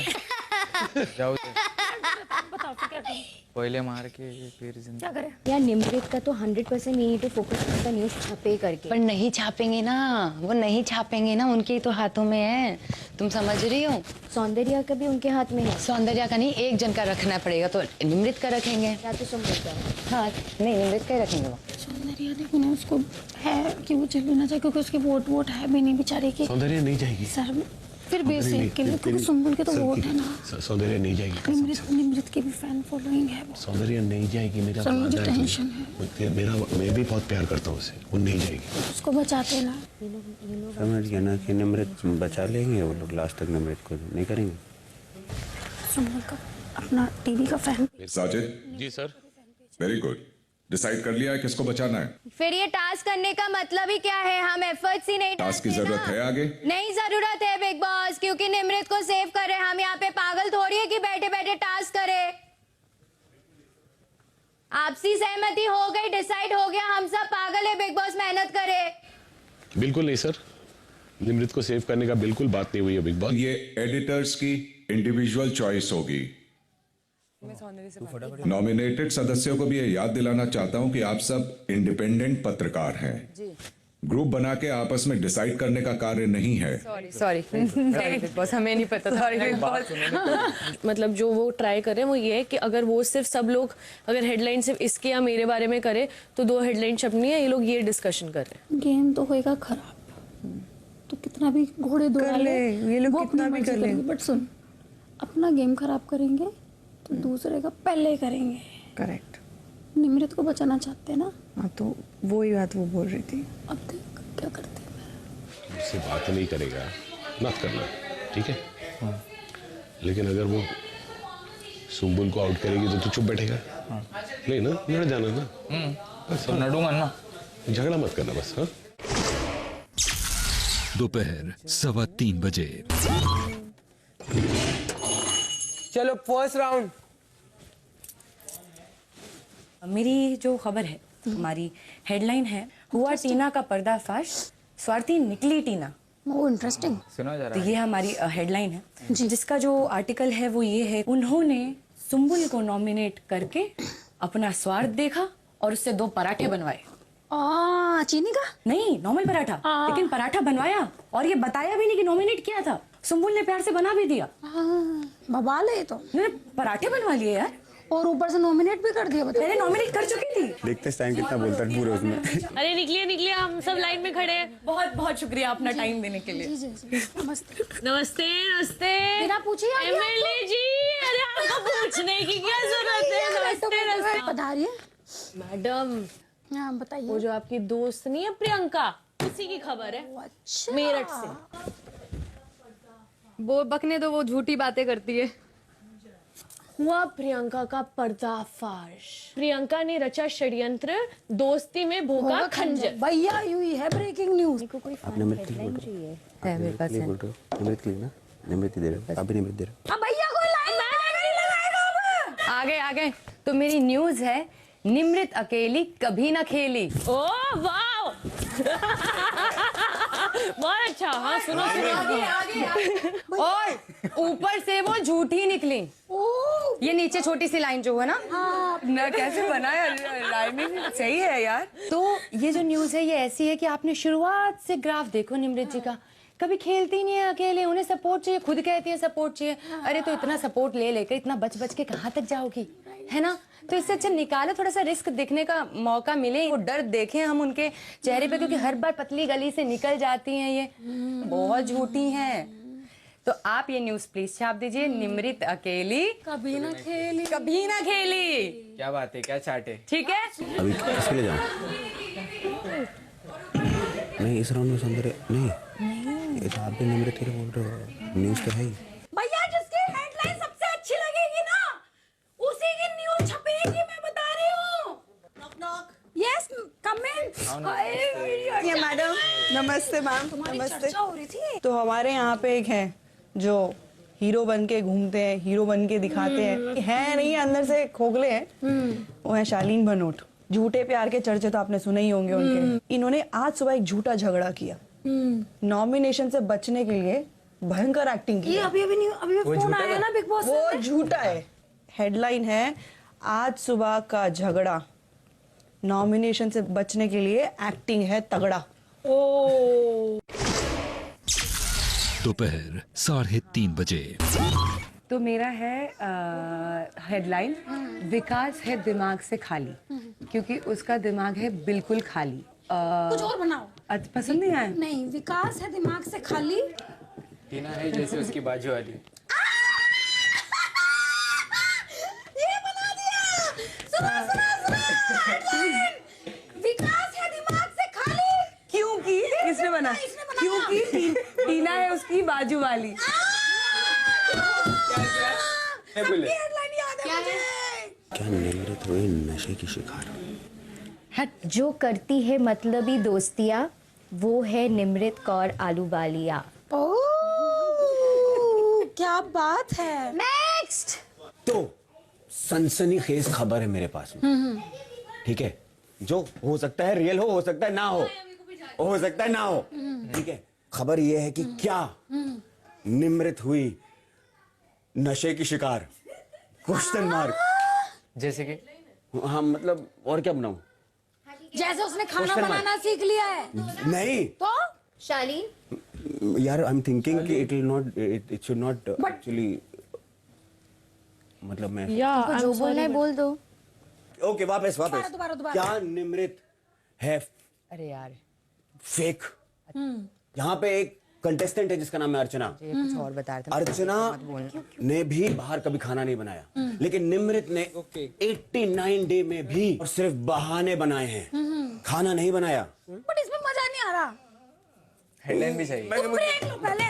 जाओ बताओ तो क्या करूं? पहले मार के फिर जिंदा क्या करें? यार निम्रत का तो 100% यही तो फोकस करता न्यूज छापे करके। पर नहीं छापेंगे ना, वो नहीं छापेंगे ना, उनके ही तो हाथों में है। तुम समझ रही हो? सौंदर्या का भी उनके हाथ में है। सौंदर्या का नहीं, एक जन का रखना पड़ेगा, तो निमृत का रखेंगे। या तो सुमृत का। हाँ नहीं, निमृत का ही रखेंगे वो। सौंदर्या देखो ना, उसको है कि वो चल भी ना जाए क्योंकि उसके वोट है भी नहीं बेचारे के। सौंदर्या नहीं जाएगी सर फिर भी इसी के लिए क्योंकि सुम्बुल के तो वोट है ना। सौंदर्या नहीं जाएगी। निमृत की भी फैन फॉलोइंग है। सौंदर्या नहीं जाएगी। मेरा सर मुझे वादा है टेंशन तुमसे। है। मैं भी बहुत प्यार करता हूँ उसे। वो नहीं जाएगी। उसको बचाते ना। समझ गया ना कि निम्रत बचा लेंगे वो लोग लास्ट तक। निम्रत को नहीं करेंगे। सुम्बुल का अपना टीवी का फैन। साजिद जी सर। Very good. डिसाइड कर लिया है किसको बचाना है? फिर ये टास्क करने का मतलब ही क्या है? हम एफर्ट्स ही नहीं टास्क की डालते जरूरत ना। है आगे? नहीं जरूरत है बिग बॉस, क्योंकि निम्रत को सेव कर रहे हैं हम। यहाँ पे पागल थोड़ी है कि बैठे बैठे टास्क करे। आपसी सहमति हो गई, डिसाइड हो गया, हम सब पागल है बिग बॉस, मेहनत करे। बिल्कुल नहीं सर, निमृत को सेव करने का बिल्कुल बात नहीं हुई है बिग बॉस। ये एडिटर्स की इंडिविजुअल चॉइस होगी। नॉमिनेटेड सदस्यों को भी ये याद दिलाना चाहता हूं कि आप सब इंडिपेंडेंट पत्रकार हैं। ग्रुप बना के आपस में डिसाइड करने का कार्य नहीं है। सॉरी बिग बॉस, हमें नहीं पता था। बिग बॉस मतलब जो वो ट्राई कर रहे हैं वो ये है कि अगर वो सिर्फ सब लोग अगर हेडलाइन सिर्फ इसके या मेरे बारे में करे तो 2 हेडलाइन छपनी है। ये लोग ये डिस्कशन कर रहे हैं। गेम तो होएगा खराब, तो कितना भी घोड़े दौड़ा ले, ये लोग वो कितना अपनी भी कर मर्जी ले। करेंगे। बट सुन, अपना गेम खराब करेंगे तो दूसरे का पहले करेंगे। करेक्ट। निमृत को बचाना चाहते हैं ना। हाँ तो वो ही बात वो बोल रही थी। अब देख क्या करते हैं। मुझसे बात नहीं करेगा मत करना, ठीक है? लेकिन अगर वो सुम्बुल को आउट करेगी तो तू चुप बैठेगा? नहीं ना, लड़ जाना ना। तो लड़ूंगा ना। झगड़ा मत करना बस। हाँ दोपहर 3:15 बजे। चलो फर्स्ट राउंड। मेरी जो खबर है, हमारी हेडलाइन है, हुआ टीना का पर्दाफाश, स्वार्थी निकली टीना। वो इंटरेस्टिंग सुना जा तो रहा है। ये हमारी हेडलाइन है, जिसका जो आर्टिकल है वो ये है, उन्होंने सुम्बुल को नॉमिनेट करके अपना स्वार्थ देखा और उससे 2 पराठे बनवाए। चीनी का नहीं, नॉर्मल पराठा, लेकिन पराठा बनवाया और ये बताया भी नहीं कि नॉमिनेट किया था। सुम्बुल ने प्यार से बना भी दिया। बवाल है तो। पराठे बनवा लिए यार, और ऊपर से नॉमिनेट भी कर दिया। मैंने नॉमिनेट कर चुकी थी। देखते टाइम कितना बोलता है पूरे उसमें। अरे निकलिए, हम सब लाइन में खड़े हैं। बहुत बहुत शुक्रिया अपना टाइम देने के लिए। नमस्ते। बिना पूछे एमएलए जी, अरे आपको पूछने की क्या जरूरत है? नमस्ते। पधारिए मैडम। हाँ बताइए। वो जो आपकी दोस्त नहीं है प्रियंका, उसी की खबर है अच्छा। मेरठ से। वो बकने दो, वो झूठी बातें करती है। हुआ प्रियंका का पर्दाफाश। प्रियंका ने रचा षड्यंत्र, दोस्ती में भोगा खंजर। भैया हुई है ब्रेकिंग न्यूज। आप निमृत के लिए बोल रहे हो? है मेरे पास है। बोल रहे हो निमृत के लिए ना, निमृत ही दे रहे हो, आप भी निमृत दे रहे हो। अब भैया को लाइन लगाएगा अब। आगे आगे तो मेरी न्यूज है, निमृत अकेली कभी ना खेली। ओ वाह बहुत अच्छा। हाँ सुनो सुनो। और ऊपर से वो झूठी निकली। ये नीचे छोटी सी लाइन जो है ना, ना कैसे बनाया, राइमिंग सही है यार। तो ये जो न्यूज है ये ऐसी है कि आपने शुरुआत से ग्राफ देखो निमृत जी का, कभी खेलती नहीं है अकेले, उन्हें सपोर्ट चाहिए, खुद कहती है सपोर्ट चाहिए। अरे तो इतना सपोर्ट ले लेकर इतना बच बच के कहाँ तक जाओगी, है ना? तो इससे अच्छा निकालो, थोड़ा सा रिस्क दिखने का मौका मिले, वो डर देखें हम उनके चेहरे पे, क्योंकि हर बार पतली गली से निकल जाती हैं ये, बहुत झूठी हैं। तो आप ये न्यूज प्लीज छाप दीजिए, निमृत अकेली कभी ना खेली, कभी ना खेली। क्या बात है, क्या चाट है? ठीक है, अभी किसके लिए जाऊँ? नहीं इस राउंड में सुंदर नहीं, ये तो आप भी निमृत के लिए बोल रहे हो, न्यूज तो है ही। भैया जिसकी हेडलाइन सबसे अच्छी लगेगी ना, उसी की न्यूज छपेगी, मैं बता रही हूँ। Yes comment. ये मैडम नमस्ते मैम, नमस्ते। चर्चा हो रही थी। तो हमारे यहाँ पे एक है जो हीरो बन के घूमते हैं, हीरो बन के दिखाते हैं, है नहीं अंदर से खोखले हैं। वो है शालीन भनोट। झूठे प्यार के चर्चे तो आपने सुने ही होंगे उनके। इन्होंने आज सुबह एक झूठा झगड़ा किया, नॉमिनेशन से बचने के लिए भयंकर एक्टिंग की। ये अभी फोन आया ना बिग बॉस से। वो झूठा है। हेडलाइन है, आज सुबह का झगड़ा, नॉमिनेशन से बचने के लिए एक्टिंग है तगड़ा। दोपहर 3:30 बजे। तो मेरा है हेडलाइन, विकास है दिमाग से खाली, क्योंकि उसका दिमाग है बिल्कुल खाली। कुछ और बनाओ। पसंद नहीं आया? नहीं, विकास है दिमाग से खाली। टीना है जैसे उसकी बाजू वाली। ये बना दिया। सुनो हेडलाइन, विकास है दिमाग से खाली। क्योंकि किसने बना? क्योंकि टीना है उसकी बाजू वाली। हेडलाइन याद है मुझे। क्या निमृत हुए नशे की शिकार? जो करती है मतलबी दोस्तियाँ, वो है निमृत कौर आलूवालिया। क्या बात है। नेक्स्ट। तो सनसनीखेज खबर है मेरे पास में, ठीक है, जो हो सकता है रियल हो सकता है ना हो सकता है ना हो, ठीक है। खबर ये है कि क्या निमृत हुई नशे की शिकार? Question mark. जैसे कि हाँ मतलब और क्या बनाऊं? जैसे उसने खाना बनाना सीख लिया है। नहीं तो शालीन यार आई एम थिंकिंग कि इट शुड नॉट एक्चुअली, मतलब मैं जो बोलना है बोल दो। ओके वापस दोबारा। क्या निमृत है अरे यार फेक? यहाँ पे एक कंटेस्टेंट है जिसका नाम है अर्चना। कुछ और बता रहे थे। अर्चना ने भी बाहर कभी खाना नहीं बनाया, लेकिन निमृत ने 89 डे में भी और सिर्फ बहाने बनाए हैं, खाना नहीं बनाया। बट इसमें मजा नहीं आ रहा। हेडलाइन भी चाहिए। तुम ब्रेक लो पहले।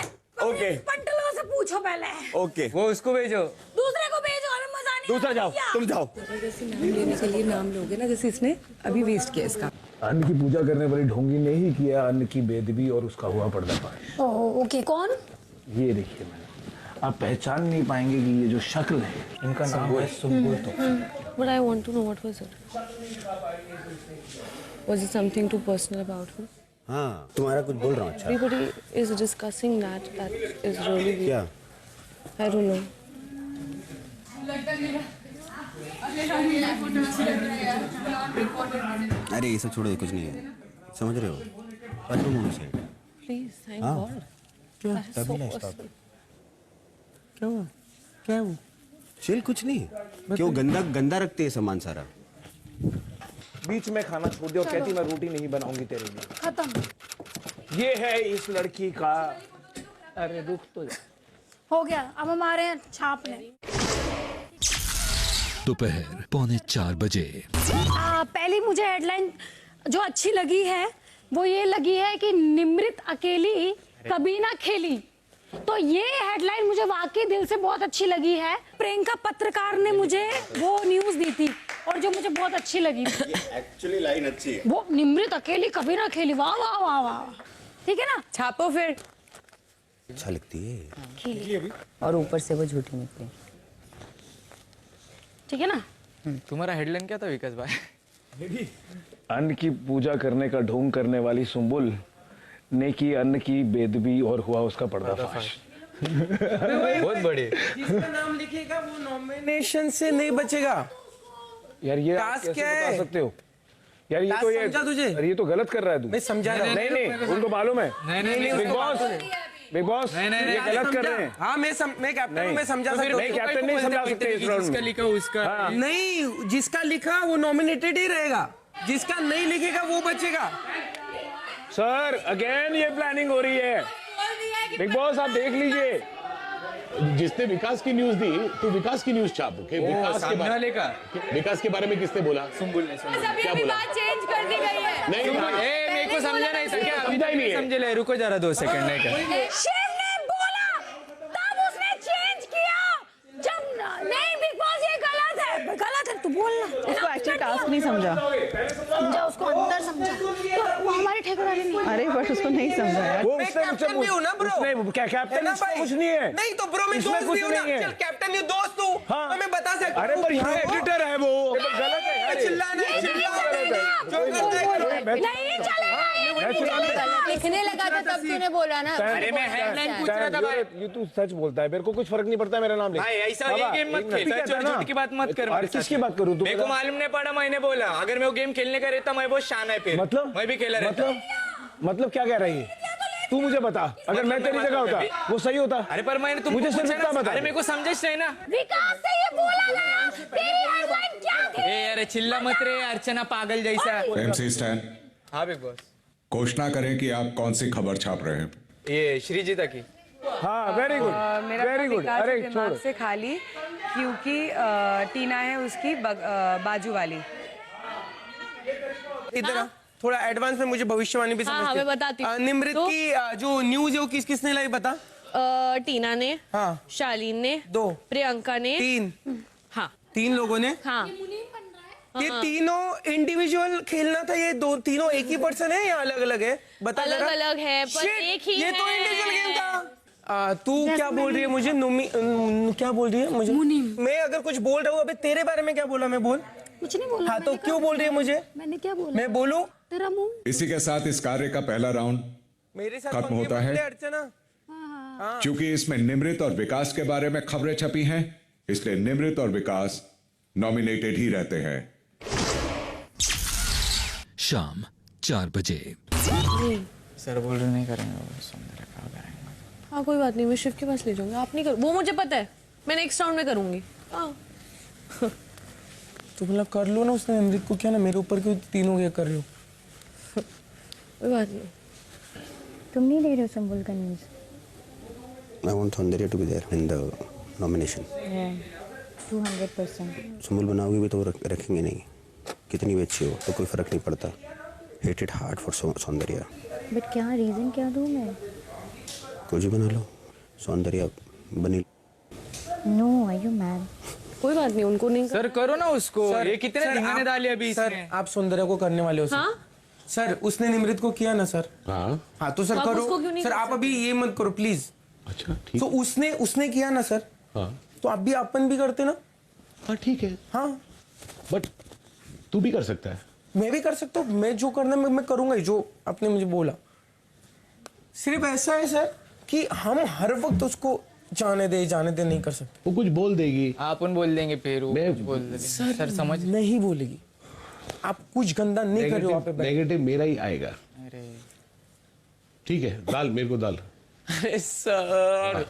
ओके पंटलों से पूछो पहले। ओके वो उसको भेजो, दूसरे को भेजो, हमें मजा नहीं। दूसरा जाओ, तुम जाओ। जैसे नाम लेने के लिए नाम लोगे ना, जैसे इसने अभी वेस्ट किया इसका। अन्न की पूजा करने वाली ढोंगी ने ही किया अन्न की बेदबी और उसका हुआ पर्दाफाश। ओके कौन? ये देखिए मैडम, आप पहचान नहीं पाएंगे कि ये जो शक्ल है इनका नाम है सुम्बुल तोफ़ी। But I want to know what was it? Was it something too personal about her? हाँ तुम्हारा कुछ बोल रहा हूँ। अच्छा Everybody is discussing that. That is really weird. क्या? I don't know. अरे ये सब छोड़ो, कुछ नहीं है, समझ रहे हो? पत्तों होने से Please, thank हाँ। God. That's तभी so ना awesome. stop। क्या वो? चिल कुछ नहीं, क्यों गंदा रखते हैं सामान सारा। बीच में खाना छोड़ दिया और कहती मैं रोटी नहीं बनाऊंगी तेरे लिए। खत्म ये है इस लड़की का। अरे रुक तो जा। हो गया। अब हम आ रहे हैं छापने। दोपहर 3:45 बजे। पहली मुझे हेडलाइन जो अच्छी लगी है वो ये लगी है कि निमृत अकेली कभी ना खेली। तो ये हेडलाइन मुझे वाकई दिल से बहुत अच्छी लगी है। प्रियंका पत्रकार ने मुझे वो न्यूज दी थी और जो मुझे बहुत अच्छी लगी। एक्चुअली लाइन अच्छी है। वो निमृत अकेली कभी ना खेली, वाह वाह वाह वाह, ठीक है ना? छापो फिर। अच्छा लिखती है। खेली और ऊपर से वो झूठी निकली, ठीक है ना? तुम्हारा हेडलाइन क्या था विकास भाई? अन्न की पूजा करने का ढोंग करने वाली सुंबुल ने की अन्न की बेदबी और हुआ उसका पर्दाफाश। बहुत बड़े। जिसका नाम लिखेगा वो नॉमिनेशन से नहीं बचेगा। यार ये आप टास्क कैसे क्या बता है? सकते हो? यार ये टास्क तो ये समझा तुझे? अरे ये तो गलत कर रहा है तू। मैं समझा रहा हूँ। नहीं उनको मालूम है। नहीं, बिग बॉस ये गलत कर रहे हैं। हाँ मैं कैप्टन हूँ, मैं समझा सकता हूँ। नहीं कैप्टन नहीं समझा सकते इस राउंड जिसका में। लिखा उसका नहीं, जिसका लिखा वो नॉमिनेटेड ही रहेगा, जिसका नहीं लिखेगा वो बचेगा। सर अगेन ये प्लानिंग हो रही है। बिग बॉस आप देख लीजिए। जिसने विकास की न्यूज दी तो विकास की न्यूज छाप के विकास के बारे में किसने बोला? सुंबुल ने क्या बोला? चेंज कर दी गई है। नहीं मेरे को समझा नहीं था क्या? समझा ही नहीं है। समझे ले, रुको जरा 2 सेकंड। नहीं क्या शिव ने बोला तब उसने चेंज किया। जब नहीं बिग बॉस ये गलत है तू बोलना। उसको एक्चुअली टास्क नहीं समझा। समझा उसको अंदर समझा, तो वो हमारे ठेकेदारी नहीं। अरे बट उसको नहीं समझा यार। वो मैं उसने मुझसे कैप्टन भी हूँ ना ब्रो। उसने क्या कैप्टन ना इसमें भाई? कुछ नहीं है। नहीं तो ब्रो मैं इसमें दोस्त कुछ भी हूँ ना। नहीं है। चल कैप्टन नहीं दोस्त हूँ, हाँ। तो मैं बता सकता हूँ। अरे पर यहाँ एडिटर है वो। गलत है यार। चिल्लाना है, जो करना है नहीं चलेगा ये। लिखने लगा था तब तूने बोला ना। अरे मैं हेडलाइन पूछ रहा था भाई। ये तू सच बोलता है, मेरे को कुछ फर्क नहीं पड़ता मेरा नाम लिख। भाई ऐसा ये गेम मत खेल, सच और झूठ की बात मत कर। और किसकी बात करूं? तू मेरे को मालूम नहीं पड़ा, मैंने बोला अगर मैं वो गेम खेलने का रहता मैं बहुत शान है फिर। मतलब मैं भी खेला रहता। मतलब क्या कह रही है? तू मुझे बता, अगर मैं तेरी जगह होता वो सही होता। अरे पर मैंने तुमको मुझे सिर्फ पूछा इतना ना। बता। अरे मेरे को समझ नहीं ना। विकास से ये बोला ना तेरी हेडलाइन क्या थी? ए यार चिल्ला मत रे अर्चना पागल जैसा। MC स्टैन हाँ बिग बॉस। घोषणा करें कि आप कौन सी खबर छाप रहे हैं। ये श्रीजीता की। हाँ वेरी गुड मेरा वेरी गुड। विकास अरे दिमाग छोड़। से खाली क्योंकि टीना है उसकी बाजू वाली। इधर थोड़ा एडवांस में मुझे भविष्यवाणी भी हाँ, समझते मैं बताती हूँ। निमृत तो- की जो न्यूज है वो किसने लाई बता? टीना ने, हाँ। शालीन ने, 2 प्रियंका ने, 3 हाँ 3 लोगों ने। हाँ ये तीनों इंडिविजुअल खेलना था। ये तीनों एक ही पर्सन है या अलग अलग है? बता अलग जरा। अलग है पर Shit, एक ही ये तो है। इंडिविजुअल गेम था। तू क्या बोल रही है मुझे? क्या बोल रही है मुझे? मैं अगर कुछ बोल रहा हूँ अबे तेरे बारे में क्या बोला? मैं बोल कुछ नहीं बोला। हाँ तो क्यों बोल रही है मुझे? मैंने क्या बोला? मैं बोलूं? तेरा मुंह। इसी के साथ इस कार्य का पहला राउंड मेरे साथ खत्म होता है। अर्चना क्योंकि इसमें निमृत और विकास के बारे में खबरें छपी हैं, इसलिए निमृत और विकास नॉमिनेटेड ही रहते हैं। शाम 4 बजे। सर बोल रहे नहीं करेंगे वो सौंदर्य का करेंगे। हाँ कोई बात नहीं, मैं शिव के पास ले जाऊंगी। आप नहीं करो, वो मुझे पता है, मैं नेक्स्ट राउंड में करूंगी। हाँ तो मतलब कर लो ना। उसने निमृत को क्या ना मेरे ऊपर क्यों तीनों क्या कर रहे हो? कोई बात नहीं। तुम नहीं दे रहे हो संबुल का news? I want Saundarya to be there in the nomination. 200%। Sumbul बनाओगी भी तो रखेंगे नहीं। कितनी भी अच्छी हो तो कोई फर्क नहीं पड़ता। Hated hard for Soundarya. But क्या रीज़न क्या दूँ मैं? कुछ भी बना लो, सौंदर्या बनी। No are you mad? कोई बात नहीं, उनको नहीं सर करो ना उसको। ये कितने धिंगाने डाले अभी सर इसमें। आप सौंदर्या को करने वाले हो सर? हाँ? सर उसने निमृत को किया ना सर? हाँ तो सर तो आप उसको क्यों करो नहीं सर। कर आप अभी ये मत करो प्लीज। अच्छा ठीक। तो उसने किया ना सर? हाँ तो आप भी अपन भी करते ना? हाँ ठीक है। हाँ बट तू भी कर सकता है। मैं भी कर सकता हूँ। मैं जो करना मैं करूंगा ही, जो आपने मुझे बोला। सिर्फ ऐसा है सर कि हम हर वक्त उसको जाने दे नहीं कर सकते। वो कुछ बोल देगी, अपन बोल देंगे फिर वो मैं कुछ बोल देंगे। सर समझ नहीं बोलेगी। आप कुछ गंदा नहीं कर रहे हो वहाँ पे बैठ। नेगेटिव मेरा ही आएगा। अरे ठीक है दाल मेरे को दाल। अरे सर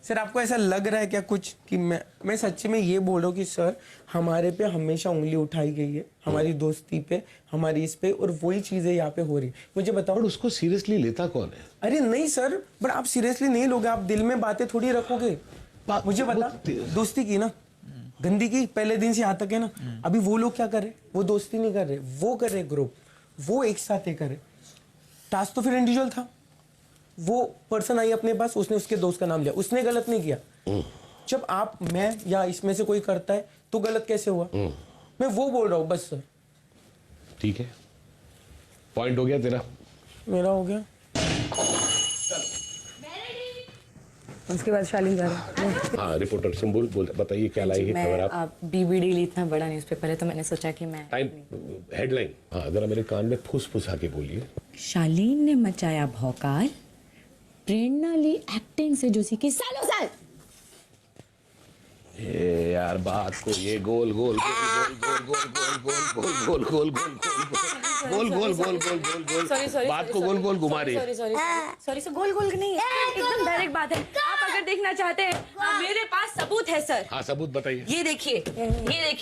सर आपको ऐसा लग रहा है क्या कुछ कि मैं सच्ची में ये बोल रहा हूँ कि सर हमारे पे हमेशा उंगली उठाई गई है, हमारी दोस्ती पे, हमारी इस पे, और वही चीजें यहाँ पे हो रही। मुझे बताओ। और उसको सीरियसली लेता कौन है? अरे नहीं सर, बट आप सीरियसली नहीं लोगे। आप दिल में बातें थोड़ी रखोगे। मुझे बता, दोस्ती की ना, गंदी की पहले दिन से यहाँ तक है ना। अभी वो लोग क्या कर रहे? वो दोस्ती नहीं कर रहे, वो कर रहे ग्रुप। वो एक साथ ये करे। टास्क तो फिर इंडिविजुअल था। वो पर्सन आई अपने पास, उसने उसके दोस्त का नाम लिया, उसने गलत नहीं किया। जब आप, मैं या इसमें से कोई करता है तो गलत कैसे हुआ? मैं वो बोल रहा हूँ बस सर। ठीक है, पॉइंट हो गया तेरा, मेरा हो गया। उसके बाद शालीन जा रहा है। हाँ, रिपोर्टर सुंबुल बताइए क्या लाई है खबर आप? बीबीडी इतना बड़ा न्यूज़पेपर है तो मैंने सोचा कि मैं टाइम हेडलाइन, हाँ जरा मेरे कान में फुसफुसा के बोलिए। शालीन ने मचाया भौकाल, प्रेरणा ली एक्टिंग से जो सीखी सालों साल। ये यार बात को ये गोल गोल गोल गोल गोल गोल गोल गोल गोल गोल गोल गोल गोल गोल गोल गोल बात को गोल गोल घुमा रही है। सॉरी सर, गोल गोल नहीं है, एकदम डायरेक्ट बात है। आप अगर देखना चाहते हैं मेरे पास सबूत है सर। हाँ सबूत बताइए। ये देखिए,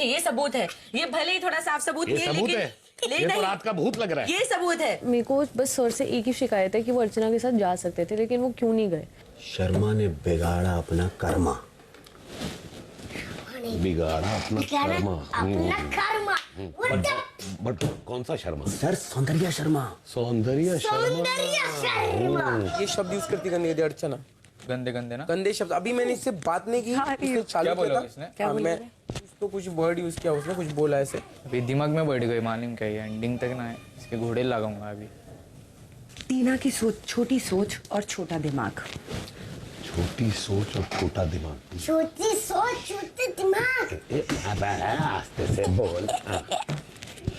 ये सबूत है। ये भले ही थोड़ा साफ सबूत ये नहीं है, सबूत लेकिन है, ये तो रात का भूत लग रहा है। ये सबूत है। मेरे को बस सर से एक ही शिकायत है कि वो अर्चना के साथ जा सकते थे, लेकिन वो क्यों नहीं गए? शर्मा ने बिगाड़ा अपना कर्मा। बिगाड़ा अपना कर्मा। बट कौन सा शर्मा? सर सौंदर्य शर्मा। सौंदर्य शर्मा। ये शब्द यूज करती करनी है अर्चना। गंदे गंदे ना, गंदे शब्द। अभी मैंने इससे बात नहीं की, इसने चालू क्या बोला किया इसने? था। हाँ, मैं उसको कुछ वर्ड यूज किया, उसने कुछ बोला ऐसे। अभी दिमाग में बैठ गई, मालूम क्या है, एंडिंग तक ना है, इसके घोड़े लगाऊंगा अभी। टीना की सोच, छोटी सोच और छोटा दिमाग। छोटी सोच और छोटा दिमाग। छोटी सोच छोटे दिमाग। आस्ते से बोल।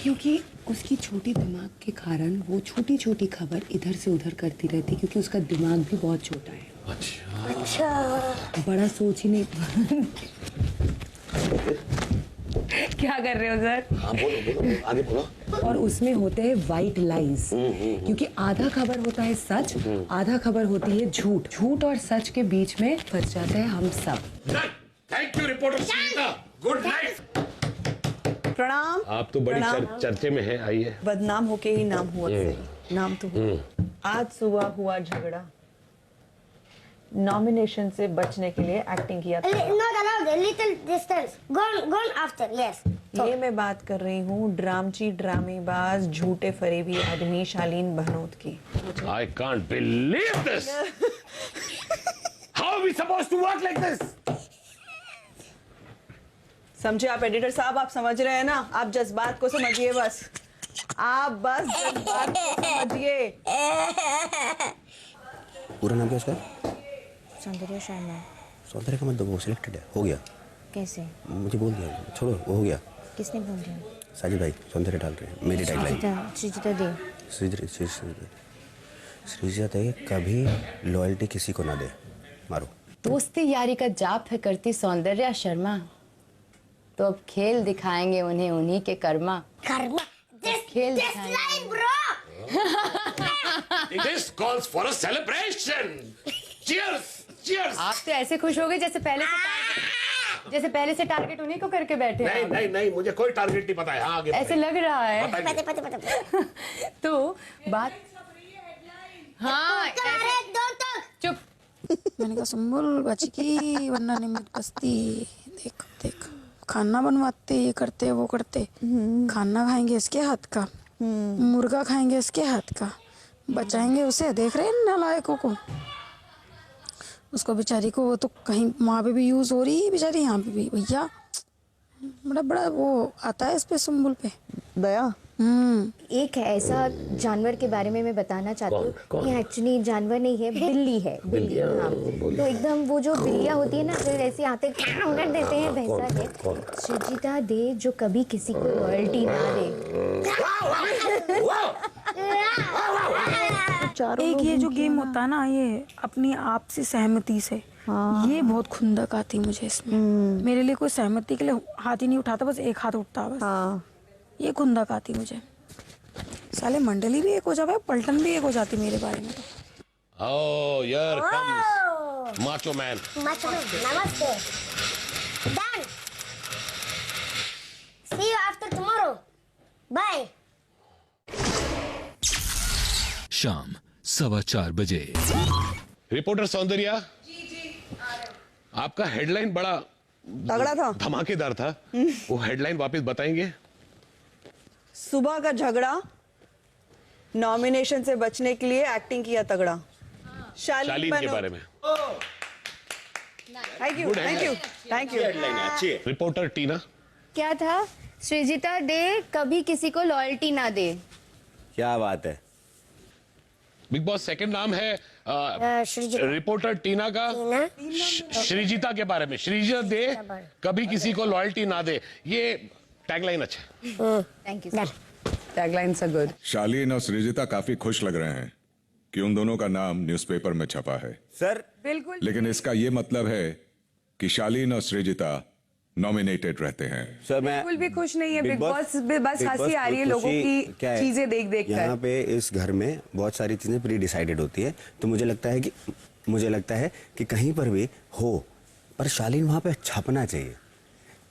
क्योंकि उसकी छोटी दिमाग के कारण वो छोटी छोटी खबर इधर से उधर करती रहती, क्योंकि उसका दिमाग भी बहुत छोटा है। अच्छा, बड़ा सोच ही नहीं। क्या कर रहे हो सर? हाँ बोलो आगे बोलो। और उसमें होते हैं वाइट लाइज, क्योंकि आधा खबर होता है सच, आधा खबर होती है झूठ। झूठ और सच के बीच में फंस जाते हैं हम सब। Thank you reporter Sunita, good night. प्रणाम। आप तो बड़ी चर्चे में हैं, आइए। बदनाम होके ही नाम हुआ, नाम तो हुआ। आज सुबह हुआ झगड़ा, नॉमिनेशन से बचने के लिए एक्टिंग किया था। not allowed, a little distance. Gone after, yes. ये मैं बात कर रही हूँ ड्रामची, ड्रामेबाज, झूठे फरेबी आदमी शालीन बहनोत की। I can't believe this. How are we supposed to work like this? समझे आप एडिटर साहब? आप समझ रहे हैं ना? आप जज्बात को समझिए बस। आप बस जज्बात को समझिए। पूरा नाम क्या उसका? सौंदर्य शर्मा। सौंदर्य का मतलब वो सिलेक्टेड है, हो गया। कैसे? मुझे बोल दिया, छोड़ो वो हो गया। किसने बोल दिया? साजिद भाई सौंदर्य डाल रहे हैं, मेरी टैगलाइन। सृजिता दे। सृजिता दे कभी लॉयल्टी किसी को ना दे। मारो। दोस्ती यारी का जाप है करती सौंदर्य शर्मा, तो अब खेल दिखाएंगे उन्हें उन्हीं के कर्मा। कर्मा? खेल This line, bro. This calls for a celebration. Cheers, cheers. आप तो ऐसे खुश हो गए जैसे पहले से टारगेट उन्हीं को करके बैठे हैं। नहीं, मुझे कोई टारगेट नहीं पता है। हाँ, आगे ऐसे लग रहा है। पता। तो बात, हाँ चुप। मैंने कहा सुम्बुल बच की, वरना निमित बस्ती। देखो देखो, खाना बनवाते, ये करते वो करते, खाना खाएंगे इसके हाथ का, मुर्गा खाएंगे इसके हाथ का, बचाएंगे उसे। देख रहे हैं नालायकों को, उसको बेचारी को। वो तो कहीं वहाँ पे भी यूज हो रही है बेचारी, यहाँ पे भी। भैया बड़ा बड़ा वो आता है इस पे, सुम्बुल पे दया। एक ऐसा जानवर के बारे में मैं बताना चाहती हूँ। ये एक्चुअली जानवर नहीं है, बिल्ली है। बिल्ली, हाँ। तो एकदम वो जो बिल्लियाँ होती है ना, फिर ऐसे आते कर देते हैं, वैसा है सृजिता दे, जो कभी किसी को रॉयल्टी ना दे। एक ये जो गेम होता है ना, ये अपनी आप से सहमति से, ये बहुत खुंदक आती मुझे इसमें। मेरे लिए कोई सहमति के लिए हाथ ही नहीं उठाता, बस एक हाथ उठता बस। ये खुंदक आती मुझे। साले मंडली भी एक हो जाए, पलटन भी एक हो जाती मेरे बारे में। तो Oh, here comes Macho Man. नमस्ते। Done. See you after tomorrow. Bye. शाम 4:15 बजे। रिपोर्टर सौंदर्या, आपका हेडलाइन बड़ा तगड़ा था, धमाकेदार था। वो हेडलाइन वापस बताएंगे? सुबह का झगड़ा, नॉमिनेशन से बचने के लिए एक्टिंग किया तगड़ा। शालीन के बारे में thank you thank you thank you. Reporter Tina. क्या था? सृजिता डे कभी किसी को लॉयल्टी ना दे। क्या बात है। बिग बॉस सेकंड नाम है रिपोर्टर टीना का। श्रीजिता के बारे में, श्रीजिता दे कभी किसी को लॉयल्टी ना दे, ये टैगलाइन अच्छा है। Thank you. Taglines are good. Shalin और सृजिता काफी खुश लग रहे हैं कि उन दोनों का नाम न्यूज़पेपर में छपा है सर। बिल्कुल। लेकिन इसका ये मतलब है कि शालीन और सृजिता नॉमिनेटेड रहते हैं। सर मैं बिल्कुल भी खुश नहीं है। बिग बॉस बस हंसी आ रही है लोगों की चीजें देख देख कर। यहाँ पे इस घर में बहुत सारी चीजें प्री डिसाइडेड होती है, तो मुझे लगता है कि कहीं पर भी हो, पर शालीन वहां पे छपना चाहिए।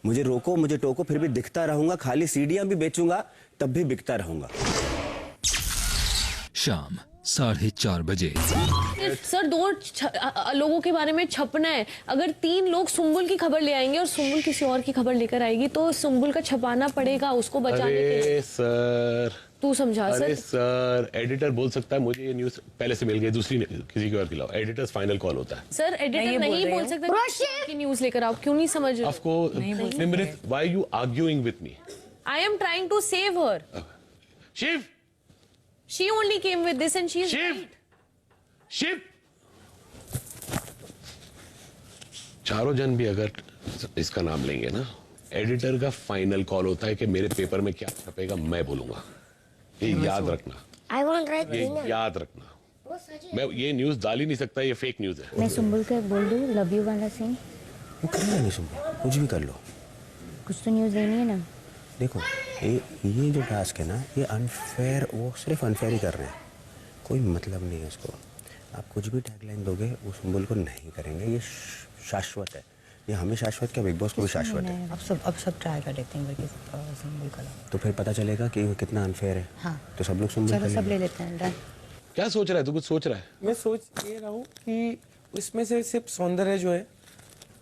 मुझे रोको, मुझे टोको, फिर भी दिखता रहूंगा। खाली सीढ़ियां भी बेचूंगा तब भी बिकता रहूंगा। शाम 4:30 बजे। सर 2 लोगों के बारे में छपना है। अगर 3 लोग सुंबुल की खबर ले आएंगे और सुंबुल किसी और की खबर लेकर आएगी तो सुंबुल का छपाना पड़ेगा उसको बचाने के लिए। अरे सर, तू समझा सर। अरे सर, एडिटर बोल सकता है मुझे ये न्यूज पहले से मिल गई, दूसरी किसी को और खिलाओ। एडिटर्स फाइनल कॉल होता है। सर एडिटर नहीं बोल सकता कि न्यूज लेकर आओ। क्यों नहीं समझ रहे? Of course Nimrit, why you arguing with me? I am trying to save her. Shiv, she only came with this and she is Shiv, right. Shiv, चारों जन भी अगर इसका नाम लेंगे ना, एडिटर का फाइनल कॉल होता है कि मेरे पेपर में क्या छपेगा मैं बोलूंगा। ये याद रखना। I won't write ये dinner. याद रखना। मैं ये न्यूज डाल ही नहीं सकता, ये फेक न्यूज है। मैं सुंबुल को बोल दूं लव यू वाला सीन। वो करना नहीं सुंबुल, कुछ भी कर लो। कुछ तो न्यूज़ देनी है ना। देखो ये जो टास्क है ना, ये अनफेयर, वो सिर्फ अनफेयर ही कर रहे हैं, कोई मतलब नहीं है उसको। आप कुछ भी टैगलाइन दोगे वो सुंबुल को नहीं करेंगे। ये शाश्वत है, ये हमें शाश्वत क्या, बिग बॉस को भी शाश्वत है। अब सब ट्राई कर लेते हैं सुंबुल का। तो फिर पता चलेगा कि वो कितना अनफेयर है। हाँ। तो सब लोग सुंबुल चलो सब ले लेते हैं। क्या सोच रहा है तू? कुछ सोच रहा है? मैं सोच ये रहा हूँ कि इसमें से सिर्फ सौंदर्य जो है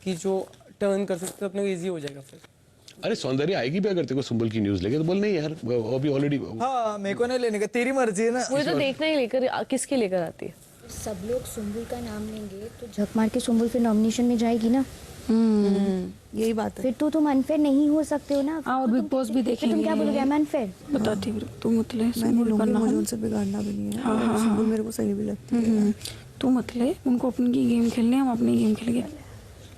कि जो टर्न कर सकते हैं अपने को इजी हो जाएगा फिर। अरे सौंदर्य आएगी भी अगर तेरे को सुंबुल की न्यूज लेके, तो बोल नहीं यार अभी ऑलरेडी। हाँ, मेरे को नहीं लेने का, तेरी मर्जी है ना। मुझे तो देखना ही लेकर किसके लेकर आती है। सब लोग सुंबुल का नाम लेंगे तो झक मार के सुंबुल फिर नॉमिनेशन में जाएगी ना। यही बात है। फिर तो तुम अनफेयर नहीं हो सकते हो ना। और बिग बॉस भी देखेंगे। तुम क्या बोलोगे? मैं अनफेयर बताती हूँ तू मत ले। मुझे उनसे बिगाड़ना भी नहीं है। सुंबुल मेरे को सही भी लगती। तू मत ले, उनको अपनी गेम खेलने, हम अपनी गेम खेलेंगे।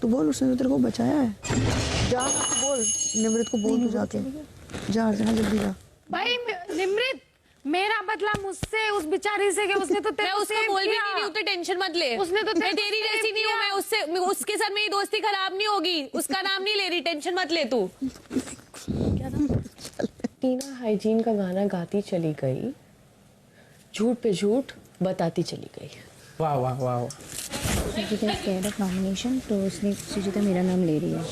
तू बोल, उसने तो तेरे को बचाया है। जा तू बोल, निमृत को बोल, तू जाके जा अर्चना जल्दी जा। भाई निमृत, मेरा बदला मुझसे, उस बेचारी से। उसने तो मैं उसको बोल भी नहीं रही हूँ, तो टेंशन मत ले। उसने तो मैं तेरी जैसी नहीं हूँ, मैं उसके साथ मेरी दोस्ती खराब नहीं होगी। उसका नाम नहीं ले रही, टेंशन मत ले तू। क्या था? टीना हाइजीन का गाना गाती चली गई, झूठ पे झूठ बताती चली गई। वाह वाह वाह। स्कैर्ड ऑफ नॉमिनेशन, तो उसने सुजीता मेरा नाम ले रही है।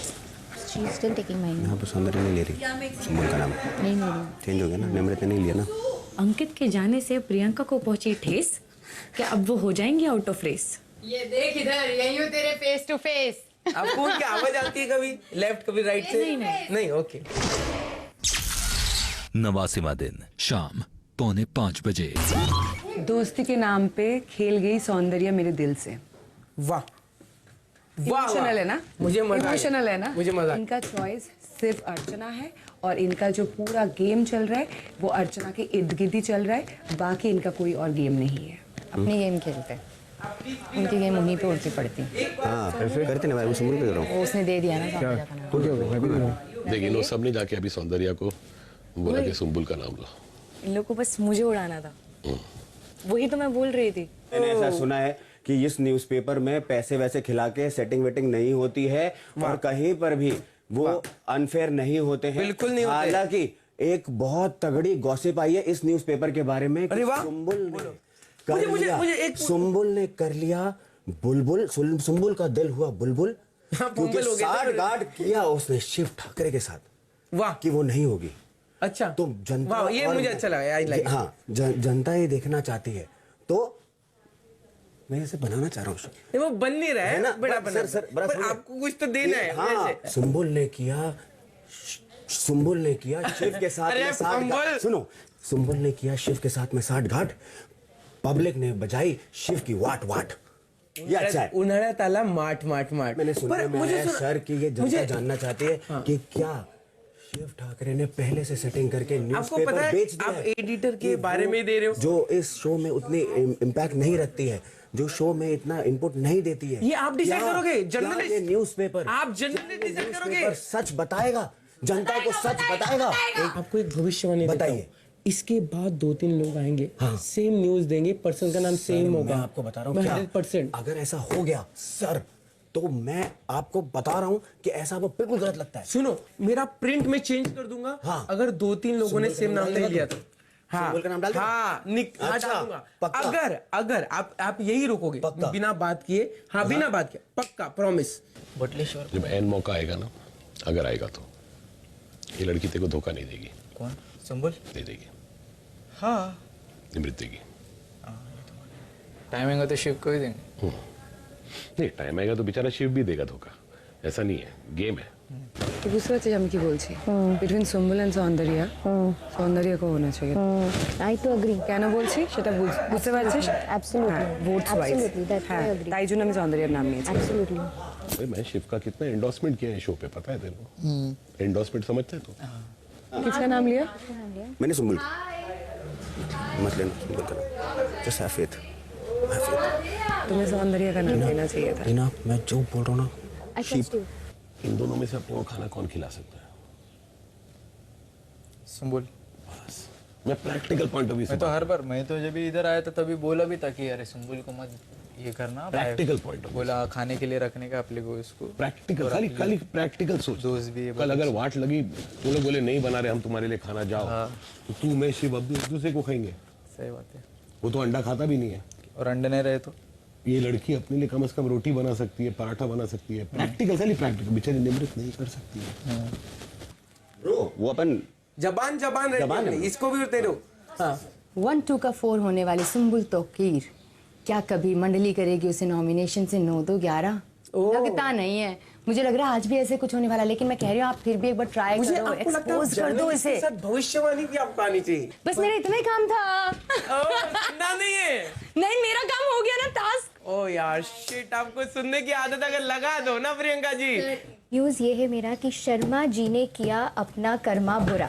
She is still taking my name. यहाँ पर सौंदर्य नहीं ले रही, सुंबुल का नाम नहीं ले रही। चेंज हो गया ना, निमृत ने नहीं लिया ना। अंकित के जाने से प्रियंका को पहुंची ठेस। क्या अब वो हो जाएंगी आउट ऑफ रेस? ये देख इधर, यही हो तेरे फेस टू फेस। आपको उनकी आवाज आती है कभी लेफ्ट कभी राइट से? नहीं ओके। 89वां दिन शाम 4:45 बजे। दोस्ती के नाम पे खेल गई सौंदर्य मेरे दिल से। वाह इमोशनल है ना? मुझे मजा आया। इमोशनल है ना? मुझे मजा आया। इनका चॉइस सिर्फ अर्चना है और इनका जो पूरा गेम चल रहा है वो अर्चना के इर्द गिर्द ही चल रहा है। बाकी इनका कोई और गेम नहीं है। अपनी गेम खेलते हैं, उनकी गेम उन्हीं पे उल्टी पड़ती। हाँ करते ना भाई, वो सुंबुल पे कर रहा हूँ। उसने दे दिया ना सौंदर्य का नाम। तो क्या मैं भी दे रहा हूँ। देखिए इन सब ने जाके अभी सौंदर्या को बोला कि सुंबुल का नाम लो। इन लोग को बस मुझे उड़ाना था, वही तो मैं बोल रही थी। मैंने ऐसा सुना है कि इस न्यूज़पेपर में पैसे वैसे खिला के सेटिंग वेटिंग नहीं होती है और कहीं पर भी वो अनफेयर नहीं होते हैं। बिल्कुल नहीं होते। हालांकि एक बहुत तगड़ी गॉसिप आई है इस न्यूज़पेपर के बारे में कि सुंबुल ने कर लिया बुलबुल, सुंबुल का दिल हुआ बुलबुल, क्योंकि साठ-गांठ किया उसने शिव ठाकरे के साथ। वाह कि वो नहीं होगी। अच्छा तो जनता, ये मुझे अच्छा लगा, आई लाइक। हाँ जनता ये देखना चाहती है, तो मैं इसे बनाना चाह रहा हूँ। वो बन नहीं रहा है ना, बड़ा बना, पर आपको कुछ तो देना है। हाँ, सुंबुल ने किया शिव के साथ। सुनो सुंबुल ने किया शिव के साथ में साठ घाट, पब्लिक ने बजाई शिव की वाट वाट। ये अच्छा है। उन्हाळ्यात आला माठ माठ माठ। मैंने सुना है सर कि ये जनता जानना चाहती है कि क्या शिव ठाकरे ने पहले से सेटिंग करके न्यूज़पेपर बेच दिया है? आप एडिटर के बारे में दे रहे हो जो इस शो में उतनी इम्पैक्ट नहीं रखती है, जो शो में इतना इनपुट नहीं देती है। ये आप डिसाइड करोगे, जर्नलिस्ट। ये न्यूज़पेपर, आप जर्नलिस्ट डिसाइड करोगे। सच बताएगा, जनता को सच बताएगा। आपको एक भविष्यवाणी बताइए। इसके बाद 2-3 लोग आएंगे, सेम न्यूज देंगे, पर्सन का नाम सेम होगा। मैं आपको बता रहा हूँ 100%। अगर ऐसा हो गया सर, तो मैं आपको बता रहा हूँ कि ऐसा वो बिल्कुल गलत लगता है। सुनो, मेरा प्रिंट में चेंज कर दूंगा। हाँ। अगर 2-3 लोगों ने सेम नाम नहीं लिया तो सुंबुल का नाम डाल दूंगा। अच्छा, अगर आप यही रोकोगे बिना बात किए, हाँ बिना बात किए, पक्का प्रॉमिस। बटलेश्वर जब एन मौका आएगा ना, अगर आएगा तो ये लड़की तेरे को धोखा नहीं देगी। कौन? सुंबुल दे देगी। हाँ, निमृत देगी। टाइम आएगा तो शिव को ही देंगे। नहीं, टाइम आएगा तो बेचारा शिव भी देगा धोखा। ऐसा नहीं है, गेम है। বুঝতে পারছিস আমি কি বলছি? বিটুইন সুম্বুল এন্ড সৌন্দর্যা, সৌন্দর্যকে होना चाहिए। I to agree। কেন বলছি সেটা বুঝতে পারছিস? Absolutely। Votes wise. Absolutely, that I agree। তাই জন্য আমি সৌন্দর্যের নাম নিয়েছি। Absolutely। अरे मैं शिव का कितना एंडोर्समेंट किया है शो पे, पता है तेरे को? एंडोर्समेंट समझता है तू? किसका नाम लिया? मैंने सुंबुल मत लेना, सुंबुल का नाम। Just have faith. तुम्हें सौंदर्य का नाम लेना चाहिए था। रीना, मैं जो बोल रहा हूँ ना, I trust you। इन दोनों में से अपने को खाना कौन खिला सकता है? सुंबुल। मैं प्रैक्टिकल पॉइंट ऑफ व्यू से मैं तो हर बार, मैं तो जब भी इधर आया था तभी बोला भी था कि अरे सुंबुल को मत ये करना। प्रैक्टिकल पॉइंट ऑफ बोला खाने के लिए रखने का अपने को इसको। प्रैक्टिकल, खाली प्रैक्टिकल सोच। दोस्त भी कल अगर वाट लगी, वो लोग बोले नहीं बना रहे हम तुम्हारे लिए खाना, जाओ, तो तू मैं शिव अब एक दूसरे को खाएंगे। सही बात है। वो तो अंडा खाता भी नहीं है, और अंडे नहीं रहे तो ये लड़की अपने लिए कम से कम रोटी बना सकती है, पराठा बना सकती है। प्रैक्टिकल, खाली प्रैक्टिकल। बेचारी निमृत नहीं कर सकती है। ब्रो वो अपन जबान है। इसको भी उठते रहो। 1-2 का 4 होने वाली सुंबुल तौकीर क्या कभी मंडली करेगी उसे नॉमिनेशन से 9-2-11? लगता नहीं है, मुझे लग रहा है आज भी ऐसे कुछ होने वाला। लेकिन मैं कह रही हूँ आप फिर भी एक बार ट्राई करो, एक्सपोज कर दो इसे। भविष्यवाणी भी आपको आनी चाहिए। बस मेरा इतना ही काम था। नहीं है, नहीं मेरा काम हो गया ना, टास्क। ओ यार शिट, आपको सुनने की आदत अगर लगा दो ना प्रियंका जी। न्यूज ये है मेरा कि शर्मा जी ने किया अपना कर्मा बुरा।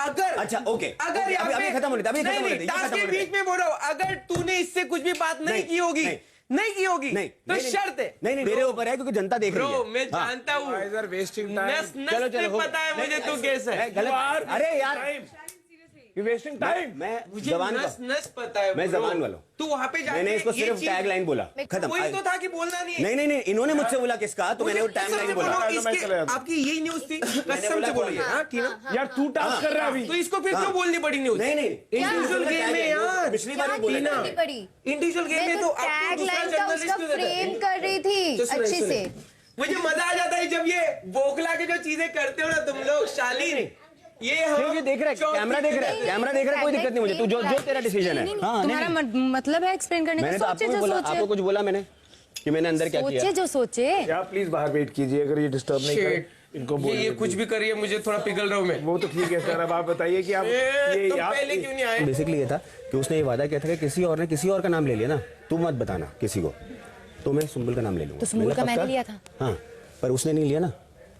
अगर अच्छा ओके, अगर अभी खत्म होने दे, अभी खत्म होने दे, टास्क के बीच में बोल रहा हूँ, अगर तूने इससे कुछ भी बात नहीं की होगी, नहीं की होगी, तो शर्त है। नहीं मेरे ऊपर है क्योंकि जनता देख रही है। मैं जानता हूँ, वेस्टिंग चलो पता है मुझे तू कैसे है। अरे यार यू वेस्टिंग टाइम। मैं मुझे जवान नस पता है। मैं जवान वाला हूँ। तू वहाँ पे जाके मैंने इसको सिर्फ टैग लाइन बोला, खत्म। कोई तो था कि बोलना नहीं है। नहीं इन्होंने मुझसे बोला किसका, तो मैंने वो टैग लाइन बोला। आपकी यही न्यूज थी, कसम से बोलिए। यार तू टास्क कर रहा है अभी, तो इसको फिर क्यों बोलनी पड़ी न्यूज? नहीं इंडिविजुअल गेम में यार, पिछली बार भी बोला था। इंडिविजुअल गेम में तो टैग लाइन का उसका फ्रेम कर रही थी अच्छे से। मुझे मजा आ जाता है जब ये बोखला के जो चीजें करते हो ना तुम लोग। शालीन ये देख रहा है, कैमरा देख रहा है, कोई दिक्कत नहीं मुझे। तू जो तेरा डिसीजन है। तुम्हारा मतलब है एक्सप्लेन करने का। सोचे जो सोचे। आपको कुछ बोला मैंने कि मैंने अंदर क्या किया? सोचे जो सोचे। यार प्लीज बाहर वेट कीजिए, अगर ये डिस्टर्ब नहीं करे इनको बोलिए। ये कुछ भी करिए, मुझे थोड़ा पिघल रहा हूँ मैं। वो तो ठीक है सर, अब आप बताइए कि आप ये पहले क्यों नहीं आए? बेसिकली ये था कि उसने ये वादा किया था कि किसी और ने किसी और का नाम ले लिया ना, तू मत बताना किसी को, तो मैं सुंबुल का नाम ले लूंगा। तो सुंबुल का मैंने लिया था। हाँ, पर उसने नहीं लिया ना।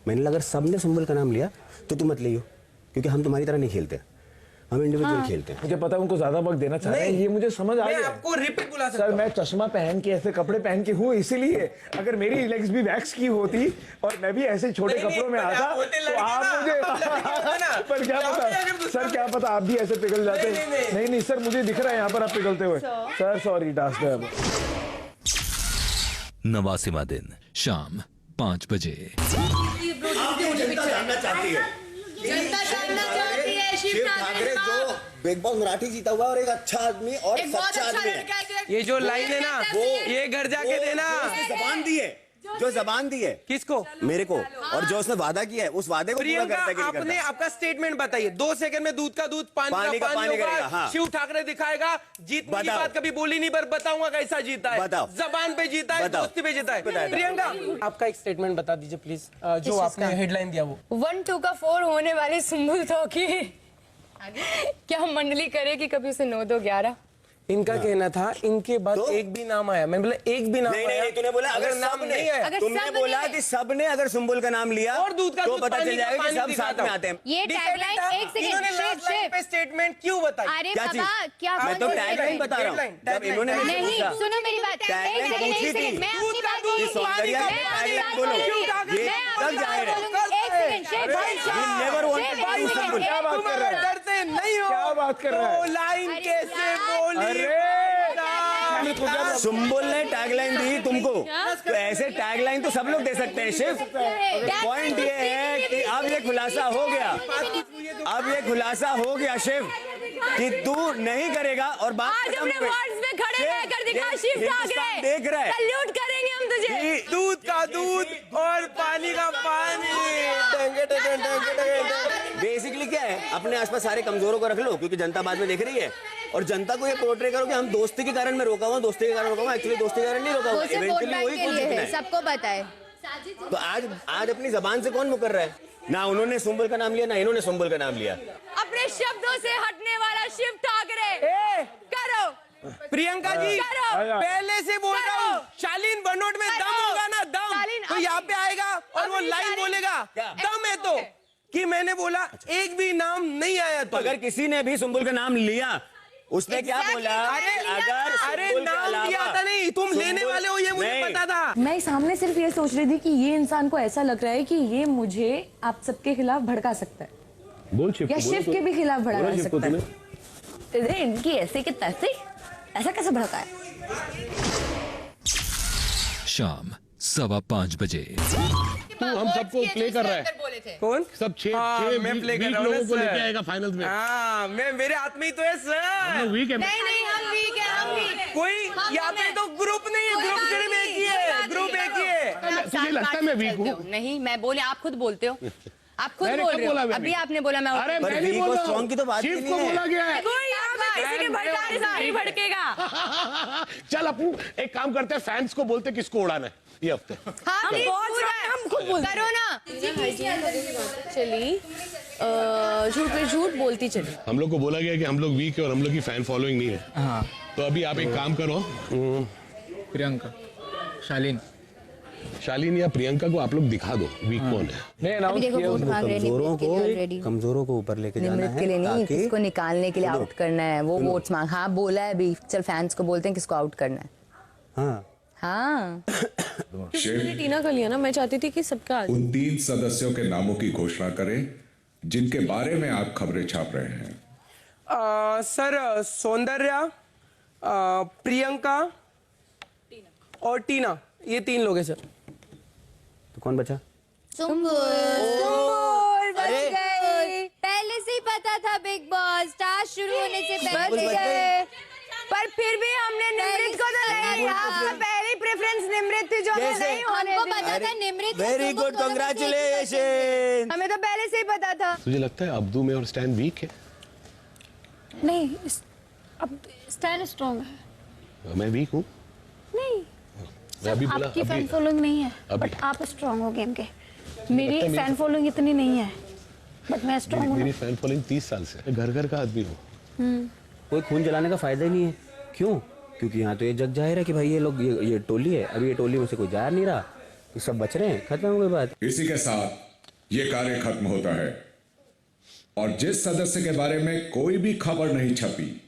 मैंने अगर सबने सुंबुल का नाम लिया तो तू मत लियो, क्योंकि हम तुम्हारी तरह नहीं खेलते, हम इंडिविजुअल खेलते हैं। मुझे पता है उनको ज्यादा वक्त देना चाह रहे हैं, ये मुझे समझ आ गया। आपको रिपीट बुला सकता सर मैं चश्मा पहन के ऐसे कपड़े पहन के हूँ, इसीलिए अगर मेरी लेग्स भी वैक्स की होती और मैं भी ऐसे छोटे कपड़ों में आता तो आप मुझे पर क्या पता सर, क्या पता आप भी ऐसे पिघल जाते। नहीं सर, मुझे दिख रहा है यहाँ पर आप पिघलते हुए। सर सॉरी, टास्क है। 89वां दिन शाम 5 बजे। जनता जानना चाहती है, शिव ठाकरे जो बिग बॉस मराठी जीता हुआ और एक अच्छा आदमी और सच्चा आदमी है। ये जो लाइन है ना, वो ये घर जाके देना। जबान दी है, जो जबान दी है किसको? मेरे को। और जो उसने वादा किया है उस वादे को पूरा करता है कि नहीं आपने करता? आपका स्टेटमेंट बताइए। 2 सेकंड में दूध का दूध, पानी का पानी करेगा। होगा। शिव ठाकरे दिखाएगा। जीतने की बात कभी बोली नहीं, पर बताऊंगा कैसा जीता है। बताओ। जबान पे जीता है, दोस्ती पे जीता है। प्रियंका आपका एक स्टेटमेंट बता दीजिए प्लीज, जो आपने हेडलाइन दिया वो। 1-2 का 4 होने वाली सुंबुल तौकीर क्या मंडली करेगी कभी उसे 9 2 11? इनका कहना था इनके बाद एक भी नाम आया, मैंने बोला एक भी नाम नहीं आया। नहीं, तूने बोला अगर नाम नहीं आया, तुमने बोला कि सबने अगर सुंबुल का नाम लिया और दूध का तो दूध, पता पानी चल का जाएगा कि पानी सब साथ में आते हैं। ये टैगलाइन एक इन्होंने सेकंड लास्ट लाइन पे स्टेटमेंट क्यों बताई? अरे क्या चीज? बाबा क्या मैं तो टैगलाइन बता रहा हूँ। जब इन्होंने मुझसे नहीं पूछा, सुनो मेरी बात टैगलाइन एक पूछी सेकंड थी मैं अपनी बात बोलूंगी। कि सौंदर्या की टैगलाइन बोलो, ये सब जाहिर है। एक second chef You never wanted to do Sumbul। क्या बात कर रहा है? डरते नहीं हो, क्या बात कर रहा है? तो लाइन कैसे बोली? सुंबुल ने टैगलाइन दी तुमको, तो ऐसे टैगलाइन तो सब लोग दे सकते हैं शिव। पॉइंट ये है कि अब ये खुलासा हो गया, अब ये खुलासा हो गया शिव कि तू नहीं करेगा और बात आज अपने वर्ड्स में खड़े रहकर दिखा शिव ठाकरे, देख रहा है, सल्यूट करेंगे हम तुझे। दूध का दूध और पानी का पानी। बेसिकली क्या है, अपने आसपास सारे कमजोरों को रख लो क्योंकि जनता बाद में देख रही है, और जनता को ये पोर्ट्रे करो कि हम दोस्ती के कारण मैं रोका हुआ, दोस्ती के कारण रोका हुआ, एक्चुअली दोस्ती के कारण नहीं रोका हुआ, इवेंचुअली वही कुछ जीतना है। सबको पता है। तो आज अपनी जबान से कौन मुकर रहा है? ना उन्होंने सुंबुल का नाम लिया, ना इन्होंने सुंबुल का नाम लिया। अपने शब्दों से हटने वाला शिव ठाकरे करो। प्रियंका जी करो। पहले से बोल रहा हूँ, शालीन भनोट में दम होगा ना, दम तो यहाँ पे आएगा और वो लाइन बोलेगा, दम है तो कि मैंने बोला एक भी नाम नहीं आया। तो अगर किसी ने भी सुंबुल का नाम लिया, उसने क्या बोला? अरे नाम लिया था नहीं, तुम लेने वाले हो ये मुझे पता था। मैं सामने सिर्फ ये सोच रही थी कि ये इंसान को ऐसा लग रहा है कि ये मुझे आप सबके खिलाफ भड़का सकता है, बोल शिव या शिव के भी खिलाफ भड़का सकता है। इधर इनकी ऐसे के तैसे ऐसा कैसे भड़का है? शाम 5:15 बजे। तू हम सबको प्ले कर रहा है। कौन? सब छह मैं प्ले कर वीक रहा हूँ लोगों को सर। लेके आएगा फाइनल्स में। हाँ, मैं मेरे हाथ में ही तो है हम सर। लोग वीक है। नहीं नहीं हम वीक है, हम वीक है। कोई यहाँ पे तो ग्रुप नहीं है, ग्रुप सिर्फ एक ही है, ग्रुप एक ही है। तुझे लगता है मैं वीक हूँ? नहीं, मैं बोले, आप खुद बोलते हो, आप खुद मैंने बोल कब रहे बोला हो। मैं अभी weak? आपने बोला मैं अरे पर मैं नहीं weak बोल और रहा strong की तो बात ही शिव नहीं को है। बोला गया है। कोई यहाँ पे किसी के भड़काने से नहीं भड़केगा। चल अपू एक काम करते हैं, फैंस को बोलते किसको उड़ाना है ये हफ्ते। हाँ, हम खुद बोलते करो ना। चली झूठ पे झूठ बोलती चली। हम लोग को बोला गया कि हम लोग वीक है और हम लोग की फैन फॉलोइंग नहीं है। हाँ तो अभी आप एक काम करो, प्रियंका, शालीन या प्रियंका को आप लोग दिखा दो वीक कौन है। अभी देखो वोट मांग रहे हैं कमजोरों को ऊपर लेके जाना निमृत है के लिए नहीं, ताकि किसको निकालने के लिए आउट करना है, वो वोट्स मांग। हाँ बोला है अभी, चल फैंस को बोलते हैं किसको आउट करना है। हाँ हाँ मैंने टीना का लिया ना, मैं चाहती थी कि सबका उन 3 सदस्यों के नामों की घोषणा करें जिनके बारे में आप खबरें छाप रहे हैं। सर सौंदर्या, प्रियंका और टीना, ये 3 लोग हैं सर। तो कौन बचा? सुंबुल बच गई। पहले से ही पता था बिग बॉस टास्क शुरू होने से पहले गए, पर फिर भी हमने निमृत को तो लगाया था। पहली प्रेफरेंस निमृत थी जो हमें नहीं होने हमको दी। पता था निमृत वेरी गुड, कांग्रेचुलेशन। हमें तो पहले से ही पता था। तुझे लगता है अब्दू में और स्टैन वीक है? नहीं अब स्टैंड स्ट्रॉन्ग है। मैं वीक हूँ? नहीं, मैं अभी बोला आपकी फैन फॉलोइंग नहीं है, बट आप स्ट्रॉन्ग हो गेम के। मेरी फैन फॉलोइंग इतनी नहीं है, बट मैं स्ट्रॉन्ग हूँ। मेरी फैन फॉलोइंग 30 साल से, घर घर का आदमी हूँ। कोई खून जलाने का फायदा ही नहीं है। क्यों? क्योंकि यहाँ तो ये जग जाहिर है कि भाई ये लोग ये टोली है, अभी ये टोली में से कोई जा नहीं रहा, तो सब बच रहे हैं, खत्म हो गई बात। इसी के साथ ये कार्य खत्म होता है और जिस सदस्य के बारे में कोई भी खबर नहीं छपी,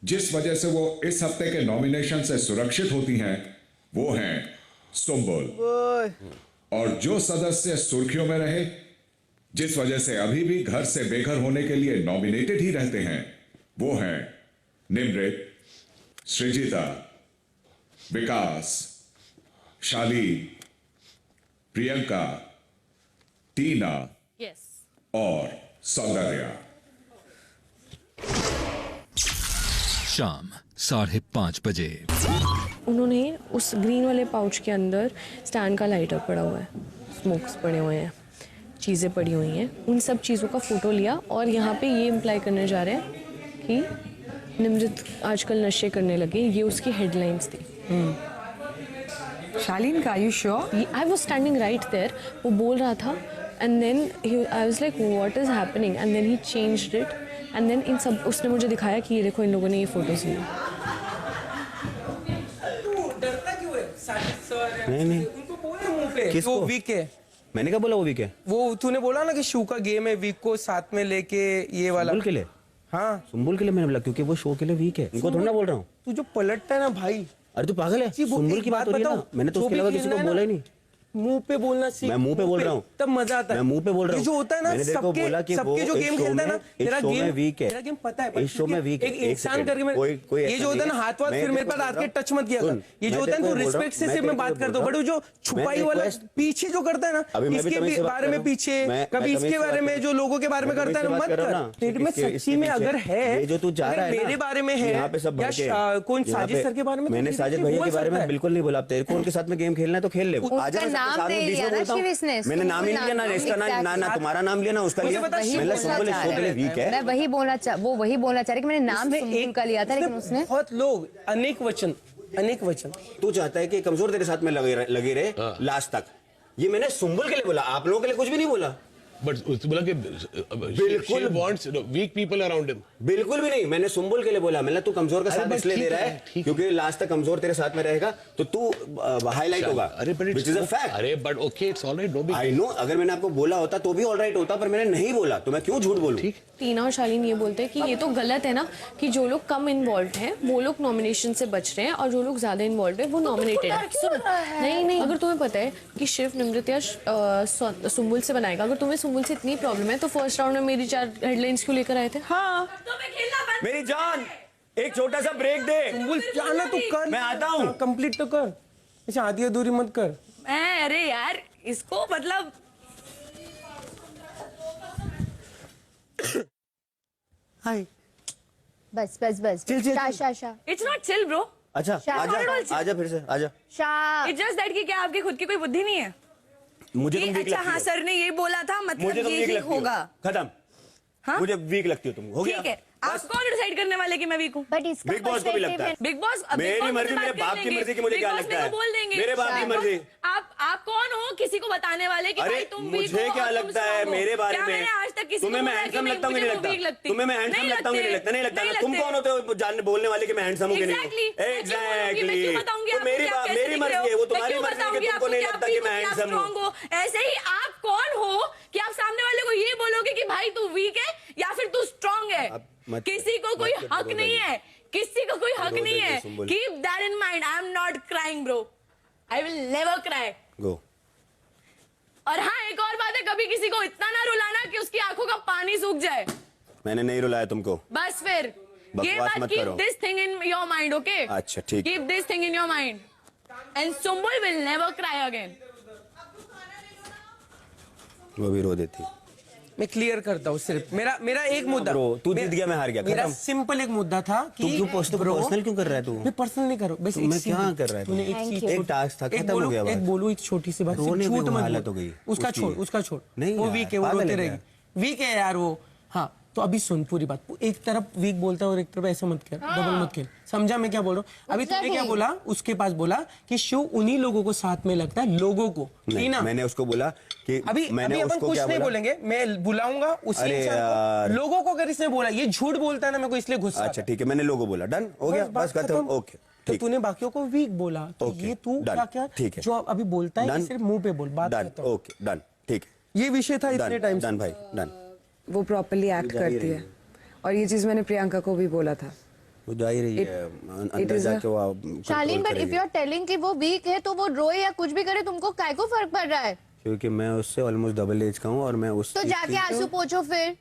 जिस वजह से वो इस हफ्ते के नॉमिनेशन से सुरक्षित होती हैं, वो हैं सुंबुल। और जो सदस्य सुर्खियों में रहे, जिस वजह से अभी भी घर से बेघर होने के लिए नॉमिनेटेड ही रहते हैं, वो हैं निमृत, सृजिता, विकास, शालीन, प्रियंका, टीना और सौंदर्या। शाम 5:30 बजे। उन्होंने उस ग्रीन वाले पाउच के अंदर स्टैंड का लाइटर पड़ा हुआ है, स्मोक्स पड़े हुए हैं, चीज़ें पड़ी हुई हैं, उन सब चीज़ों का फोटो लिया और यहाँ पे ये इम्प्लाई करने जा रहे हैं कि निमृत आजकल नशे करने लगे। ये उसकी हेडलाइंस थी। शालीन का, you sure? I was standing right there. वो बोल रहा था and then I was like what is happening and then he changed it and then इन सब उसने मुझे दिखाया कि ये देखो इन लोगों ने ये फोटोज ली। डरता क्यों है? साजिद सर नहीं उनको बोल मुंह पे किसको? वो वीक है। मैंने क्या बोला वो वीक है? वो तूने बोला ना कि शू का गेम है, वीक को साथ में लेके ये वाला सुंबुल के लिए। हाँ सुंबुल के लिए मैंने बोला क्योंकि वो शो के लिए वीक है, इनको थोड़ा ना बोल रहा हूँ। तू जो पलटता है ना भाई, अरे तू पागल है? सुंबुल की बात हो रही है ना, मैंने तो उसके अलावा किसी को बोला ही नहीं। मुंह पे बोलना सीख। मैं मुंह पे बोल रहा हूँ, तब मजा आता है। मैं मुंह पे बोल रहा हूँ। जो होता है ना, मैंने देखो बोला कि वो सबके जो गेम खेलता है ना, तेरा गेम वीक है, तेरा गेम पता है, इस शो में वीक है। एक इंसान करके मैं ये जो होता है ना हाथ वाथ फिर मेरे पास आके टच मत किया कर, ये जो होता है ना रिस्पेक्ट से सिर्फ मैं बात करता हूँ, बट वो जो छुपाई वाला पीछे जो करता है ना, इसके बारे में पीछे कभी इसके बारे में जो लोगों के बारे में करता है मत कर। तेरे में सच्ची में अगर है जो तू जा रहा है मेरे बारे में है यहाँ पे सब या कौन साजिद सर के बारे में, मैंने साजिद भैया के बारे में बिल्कुल नहीं बोला। तेरे को उनके साथ में गेम खेलना है तो खेल ले, मैंने नाम ही नहीं लिया ना, इसका ना तुम्हारा नाम लिया ना उसका लिया। मैंने सुंबुल इस शो के लिए वीक है। मैं वही बोलना चाह रही कि मैंने नाम सुंबुल का लिया था, लेकिन उसने बहुत लोग अनेक वचन तू चाहता है कि कमजोर तेरे साथ में लगे रहे लास्ट तक। ये मैंने सुंबुल के लिए बोला, आप लोगों के लिए कुछ भी नहीं बोला। बट बोला कि बिल्कुल wants weak people around him. बिल्कुल भी नहीं, मैंने सुंबुल के लिए बोला। मैंने तू कमजोर का साथ इसलिए दे रहा है क्योंकि लास्ट तक कमजोर तेरे साथ में रहेगा तो तू हाईलाइट होगा। अरे but which is a fact. अरे but okay it's alright, no big. I know, अगर मैंने आपको बोला होता तो भी ऑलराइट होता, पर मैंने नहीं बोला तो मैं क्यों झूठ बोलूं? ठीक। टीना और शालीन ये बोलते हैं कि ये तो गलत है ना कि जो लोग कम इन्वॉल्व हैं वो लोग नॉमिनेशन से बच रहे हैं और जो लोग ज्यादा इन्वॉल्व है वो नॉमिनेटेड है। नहीं, अगर तुम्हें पता है कि शिव निमृत्या सुंबुल से बनाएगा, अगर तुम्हें सुंबुल से इतनी प्रॉब्लम है तो फर्स्ट राउंड में मेरी 4 हेडलाइंस क्यों लेकर आए थे? हाँ मेरी जान एक छोटा सा ब्रेक दे। सुंबुल जाना तू कर, मैं आता हूँ। कंप्लीट तो कर, अच्छा आधी अधूरी मत कर। अरे यार इसको मतलब हाय बस Sasha it's not chill bro. अच्छा आजा फिर से आजा। इट्स जस्ट दैट कि क्या आपकी खुद की कोई बुद्धि नहीं है? मुझे तुम वीक अच्छा लगती हाँ हो। सर ने ये बोला था मतलब ये होगा खत्म। हाँ? मुझे वीक लगती हो तुम, हो गया। ठीक है, आप कौन डिसाइड करने वाले कि मैं वीक हूँ? बट इसका बिग बॉस को भी लगता है। बिग बॉस मेरी मर्जी, मेरे बाप की मर्जी की मुझे क्या लगता है? बोल देंगे मेरे बाप की मर्जी। आप कौन हो किसी को बताने वाले कि भाई तुम वीक हो? मुझे क्या लगता है मेरे बारे में? मैंने आज तक किसी तुम्हें मैं हैंडसम लगता हूँ कि नहीं लगता? तुम्हें मैं हैंडसम लगता हूँ कि नहीं लगता? नहीं लगता। तुम कौन होते हो जानने बोलने वाले कि मैं हैंडसम हूँ कि नहीं? एग्जैक्टली। मेरी मर्जी है, वो तुम्हारी मर्जी है कि तुमको नहीं लगता कि मैं हैंडसम हूँ। ऐसे ही आप कौन हो कि आप सामने वाले को ये बोलोगे कि भाई तू वीक है या फिर तू स्ट्रांग है? किसी को कोई हक नहीं है, किसी को कोई हक नहीं है। Keep that in mind. I am not crying bro, I will never cry. Go. और हाँ एक और बात है, कभी किसी को इतना ना रुलाना कि उसकी आंखों का पानी सूख जाए। मैंने नहीं रुलाया तुमको। बस फिर ये बात, keep this thing in your mind, okay? अच्छा ठीक। Keep this thing in your mind and Sumbul will never cry again. वो भी रो देती। मैं क्लियर करता हूँ सिर्फ मेरा एक मुद्दा। तू जीत गया, मैं हार गया। मेरा सिंपल एक मुद्दा था कि तू क्यों पर्सनल क्यों कर रहा है? तू मैं पर्सनल नहीं कर रहा हूँ, बस मैं क्या कर रहा है? तूने एक टास्क था, खत्म हो गया। एक बोलू, एक छोटी सी बात, झूठ मत बोल। उसका छोड़ नहीं, वो वीक है, वो रोते रहेगी। वीक है यार वो। हाँ तो अभी सुन पूरी बात। एक तरफ वीक बोलता है और एक तरफ ऐसे मत कर, डबल मत खेल। समझा मैं क्या बोल रहा हूँ? अभी तुमने क्या बोला? उसके पास बोला कि शो उन्हीं लोगों को साथ में लगता है, लोगों को। नहीं, मैंने उसको बोला कि अभी अपन कुछ नहीं बोलेंगे, मैं बुलाऊंगा उसी इंसान को। लोगों को अगर इसने बोला, ये झूठ बोलता है ना, मैं को इसलिए गुस्सा। अच्छा ठीक है, मैंने लोगों बोला, डन हो गया, बस खत्म। ओके तो तूने बाकियों को वीक बोला, तो ये तू क्या ठीक है जो अभी बोलता है सिर्फ मुंह पे बोल, बात करता हूं। ओके डन, ठीक है, ये विषय था इतने टाइम। डन भाई, डन। वो प्रॉपर्ली एक्ट करती है और ये चीज मैंने प्रियंका को भी बोला था। वो जा ही रही है अंदर जाके वो। Shalin but if you are telling कि वो वीक है तो वो रोए या कुछ भी करे, तुमको काय को फर्क पड़ रहा है? क्योंकि मैं उससे ऑलमोस्ट डबल एज का हूँ और मैं उस तो जाके आंसू पोंछो फिर।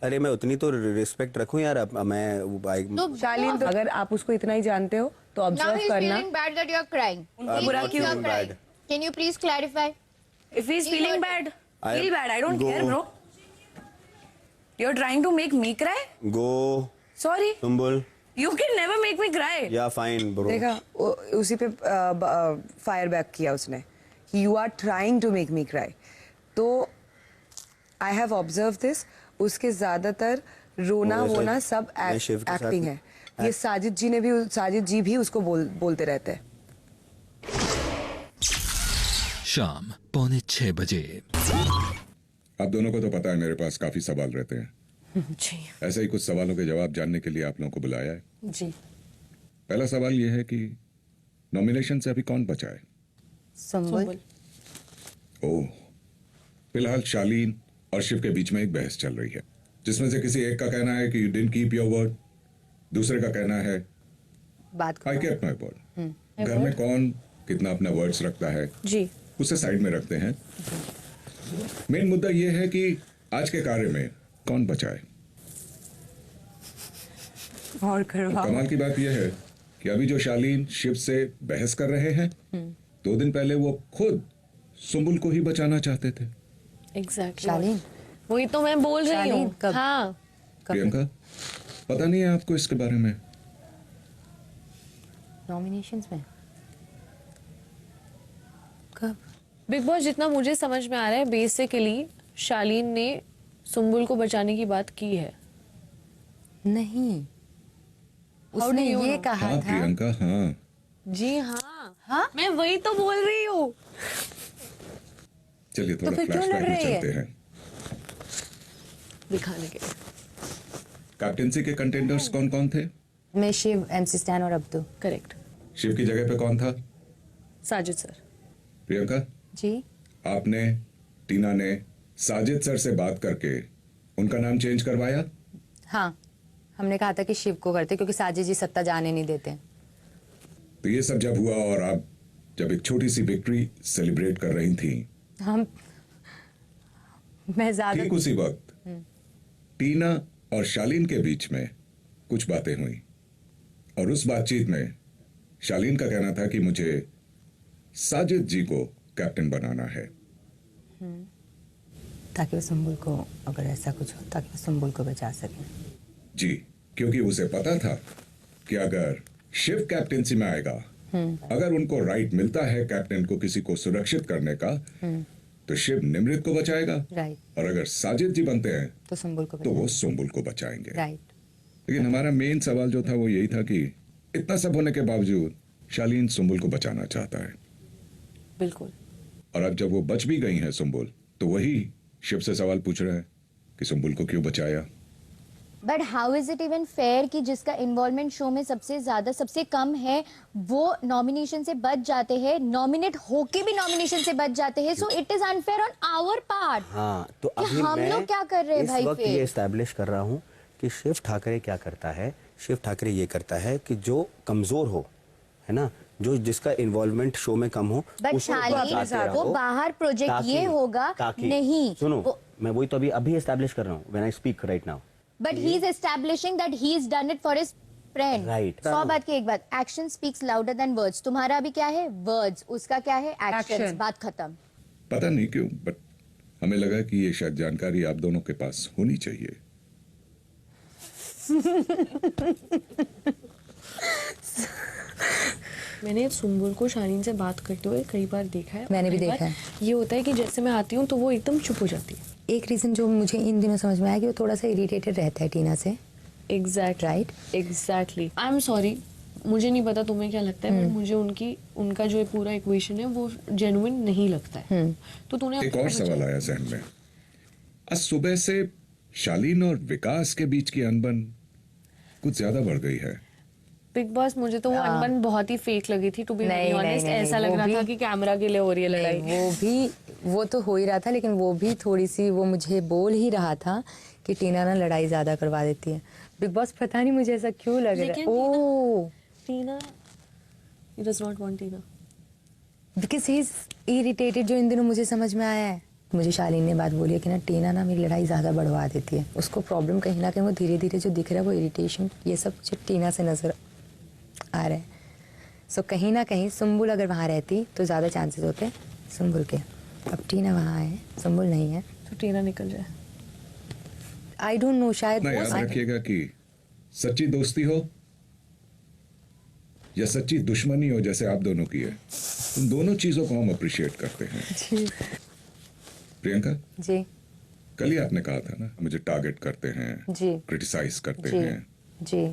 अरे मैं उतनी तो रिस्पेक्ट रखूं यार। अब मैं तो शालीन, तो अगर आप उसको इतना ही जानते हो तो ऑब्जर्व करना। Bad that you are crying. बुरा क्यों? Can you please clarify? If he is feeling bad, feel bad, I don't care bro. You're trying to make me cry? Go. Sorry. Sumbul. You can never make me cry. Yeah, fine, bro. देखा उसी पे fire back किया उसने। You are trying to make me cry. तो I have observed this. उसके ज्यादातर रोना वोना सब एक्टिंग है। ये साजिद जी भी उसको बोलते रहते हैं। शाम 5:45 बजे। आप दोनों को तो पता है मेरे पास काफी सवाल रहते हैं। जी ऐसे ही कुछ सवालों के जवाब जानने के लिए आप लोगों को बुलाया है। जी। पहला सवाल यह है कि नॉमिनेशन से अभी कौन बचा है? संबल। ओह, फिलहाल शालीन और शिव के बीच में एक बहस चल रही है, जिसमें से किसी एक का कहना है कि you didn't keep your word, दूसरे का कहना है बात आई केप्ट माय वर्ड। घर में कौन कितना अपना वर्ड्स रखता है जी, उसे साइड में रखते हैं। मेन मुद्दा यह है कि आज के कार्य में कौन बचा है। और करवाओ। कमाल की बात यह है कि अभी जो शालीन शिव से बहस कर रहे हैं, 2 दिन पहले वो खुद सुम्बुल को ही बचाना चाहते थे। एग्जैक्टली। शालीन, वही तो मैं बोल रही शालीन, हूँ। कब? हाँ, प्रियंका, पता नहीं है आपको इसके बारे में? नॉमिनेशंस में कब? बिग बॉस जितना मुझे समझ में आ रहा है, बेसिकली शालीन ने सुम्बुल को बचाने की बात की है। नहीं, उसने ये कहा हाँ था। प्रियंका, हाँ जी हाँ, मैं वही तो बोल रही हूँ। चलिए थोड़ा फिर क्यों लड़ फ्लैशबैक में रही है? चलते हैं। दिखाने के लिए। कैप्टेंसी के कंटेंडर्स कौन कौन थे? मैं, शिव, MC स्टैन और अब्दू। करेक्ट। शिव की जगह पे कौन था? साजिद सर। प्रियंका, जी, आपने, टीना ने साजिद सर से बात करके उनका नाम चेंज करवाया? हाँ, हमने कहा था कि शिव को करते क्योंकि साजिद जी सत्ता जाने नहीं देते। तो ये सब जब हुआ और आप जब एक छोटी सी विक्ट्री सेलिब्रेट कर रही थी, मैं ज्यादा ठीक उसी वक्त टीना और शालीन के बीच में कुछ बातें हुई और उस बातचीत में शालीन का कहना था कि मुझे साजिद जी को कैप्टन बनाना है, ताकि वो सुम्बुल को, अगर ऐसा कुछ हो, ताकि वो सुम्बुल को बचा सके। जी, क्योंकि उसे पता था कि अगर शिव कैप्टेंसी में आएगा, अगर उनको राइट मिलता है कैप्टन को किसी को सुरक्षित करने का, तो शिव निमृत को बचाएगा, राइट, और अगर साजिद जी बनते हैं तो सुम्बुल को तो वो सुम्बुल को बचाएंगे। राइट। लेकिन हमारा मेन सवाल जो था वो यही था कि इतना सब होने के बावजूद शालीन सुम्बुल को बचाना चाहता है। बिल्कुल। और अब जब वो बच भी गई हैं सुम्बुल, तो वही शिव से सवाल पूछ रहे हैं कि सुम्बुल को क्यों बचाया। But how is it even fair कि जिसका इन्वॉल्वमेंट शो में सबसे ज्यादा, सबसे कम है, वो नॉमिनेशन से बच जाते हैं, नॉमिनेट होके भी नॉमिनेशन से बच जाते हैं। So it is unfair on our part. हाँ, तो अभी हम मैं लोग क्या कर रहे हैं इस भाई? वक्त फिर ये एस्टैब्लिश कर रहा हूँ कि शिव ठाकरे क्या करता है। शिव ठाकरे ये करता है कि जो कमजोर हो, है ना, जो जिसका इन्वॉल्वमेंट शो में कम हो, बट उसको शालीन, बचाते वो रहो, बाहर प्रोजेक्ट ये होगा ताकि नहीं। सुनो, मैं वही तो अभी एस्टैब्लिश कर रहा हूँ when I speak right now. But he is establishing that he is done it for his friend. Right. 100 बात की एक बात, action speaks louder than words. तुम्हारा अभी क्या है? वर्ड्स। उसका क्या है? एक्शंस। बात खत्म। पता नहीं क्यों, बट हमें लगा कि ये शायद जानकारी आप दोनों के पास होनी चाहिए। मैंने सुम्बुल को शालीन से बात करते हुए कई बार देखा है। मैंने भी कई देखा बार है। ये होता है कि जैसे मैं आती हूँ तो वो एकदम चुप हो जाती है। एक रीजन जो मुझे इन दिनों समझ में आया कि वो थोड़ा सा इरिटेटेड रहता है टीना से। Exact right, exactly. I am sorry, मुझे नहीं पता तुम्हें क्या लगता है, बट मुझे उनका जो पूरा इक्वेशन है वो जेन्युइन नहीं लगता है। तो तूने एक और सवाल आया जहन में। आज सुबह से शालीन और विकास के बीच की अनबन कुछ ज्यादा बढ़ गई है। बिग बॉस, मुझे तो वो अनबन बहुत ही फेक लगी थी, टू बी वेरी ऑनेस्ट। ऐसा लग रहा था कि कैमरा के लिए हो रही है लड़ाई। वो तो हो ही रहा था, लेकिन वो भी थोड़ी सी, वो मुझे बोल ही रहा था कि टीना ना लड़ाई ज्यादा करवा देती है। बिग बॉस, पता नहीं मुझे ऐसा क्यों लग रहा है। ओह, टीना, he does not want Tina, because he is irritated, जो इन दिनों मुझे समझ में आया है। मुझे शालीन ने बात बोली है कि ना टीना ना मेरी लड़ाई ज़्यादा बढ़वा देती है। उसको प्रॉब्लम कहीं ना कहीं वो धीरे धीरे जो दिख रहा है वो इरिटेशन, ये सब मुझे टीना से नजर आ रहा है। सो कहीं ना कहीं सुम्बुल अगर वहाँ रहती तो ज़्यादा चांसेस होते सुम्बुल के। अब टीना वहाँ है, सुम्बुल नहीं है, तो टीना निकल जाए। आई डोंट नो, शायद याद रखिएगा कि सच्ची दोस्ती हो या सच्ची दुश्मनी हो जैसे आप दोनों की है, उन दोनों चीजों को हम अप्रिशिएट करते हैं। जी। प्रियंका जी, कल ही आपने कहा था ना, मुझे टारगेट करते हैं जी, क्रिटिसाइज करते जी, हैं, जी,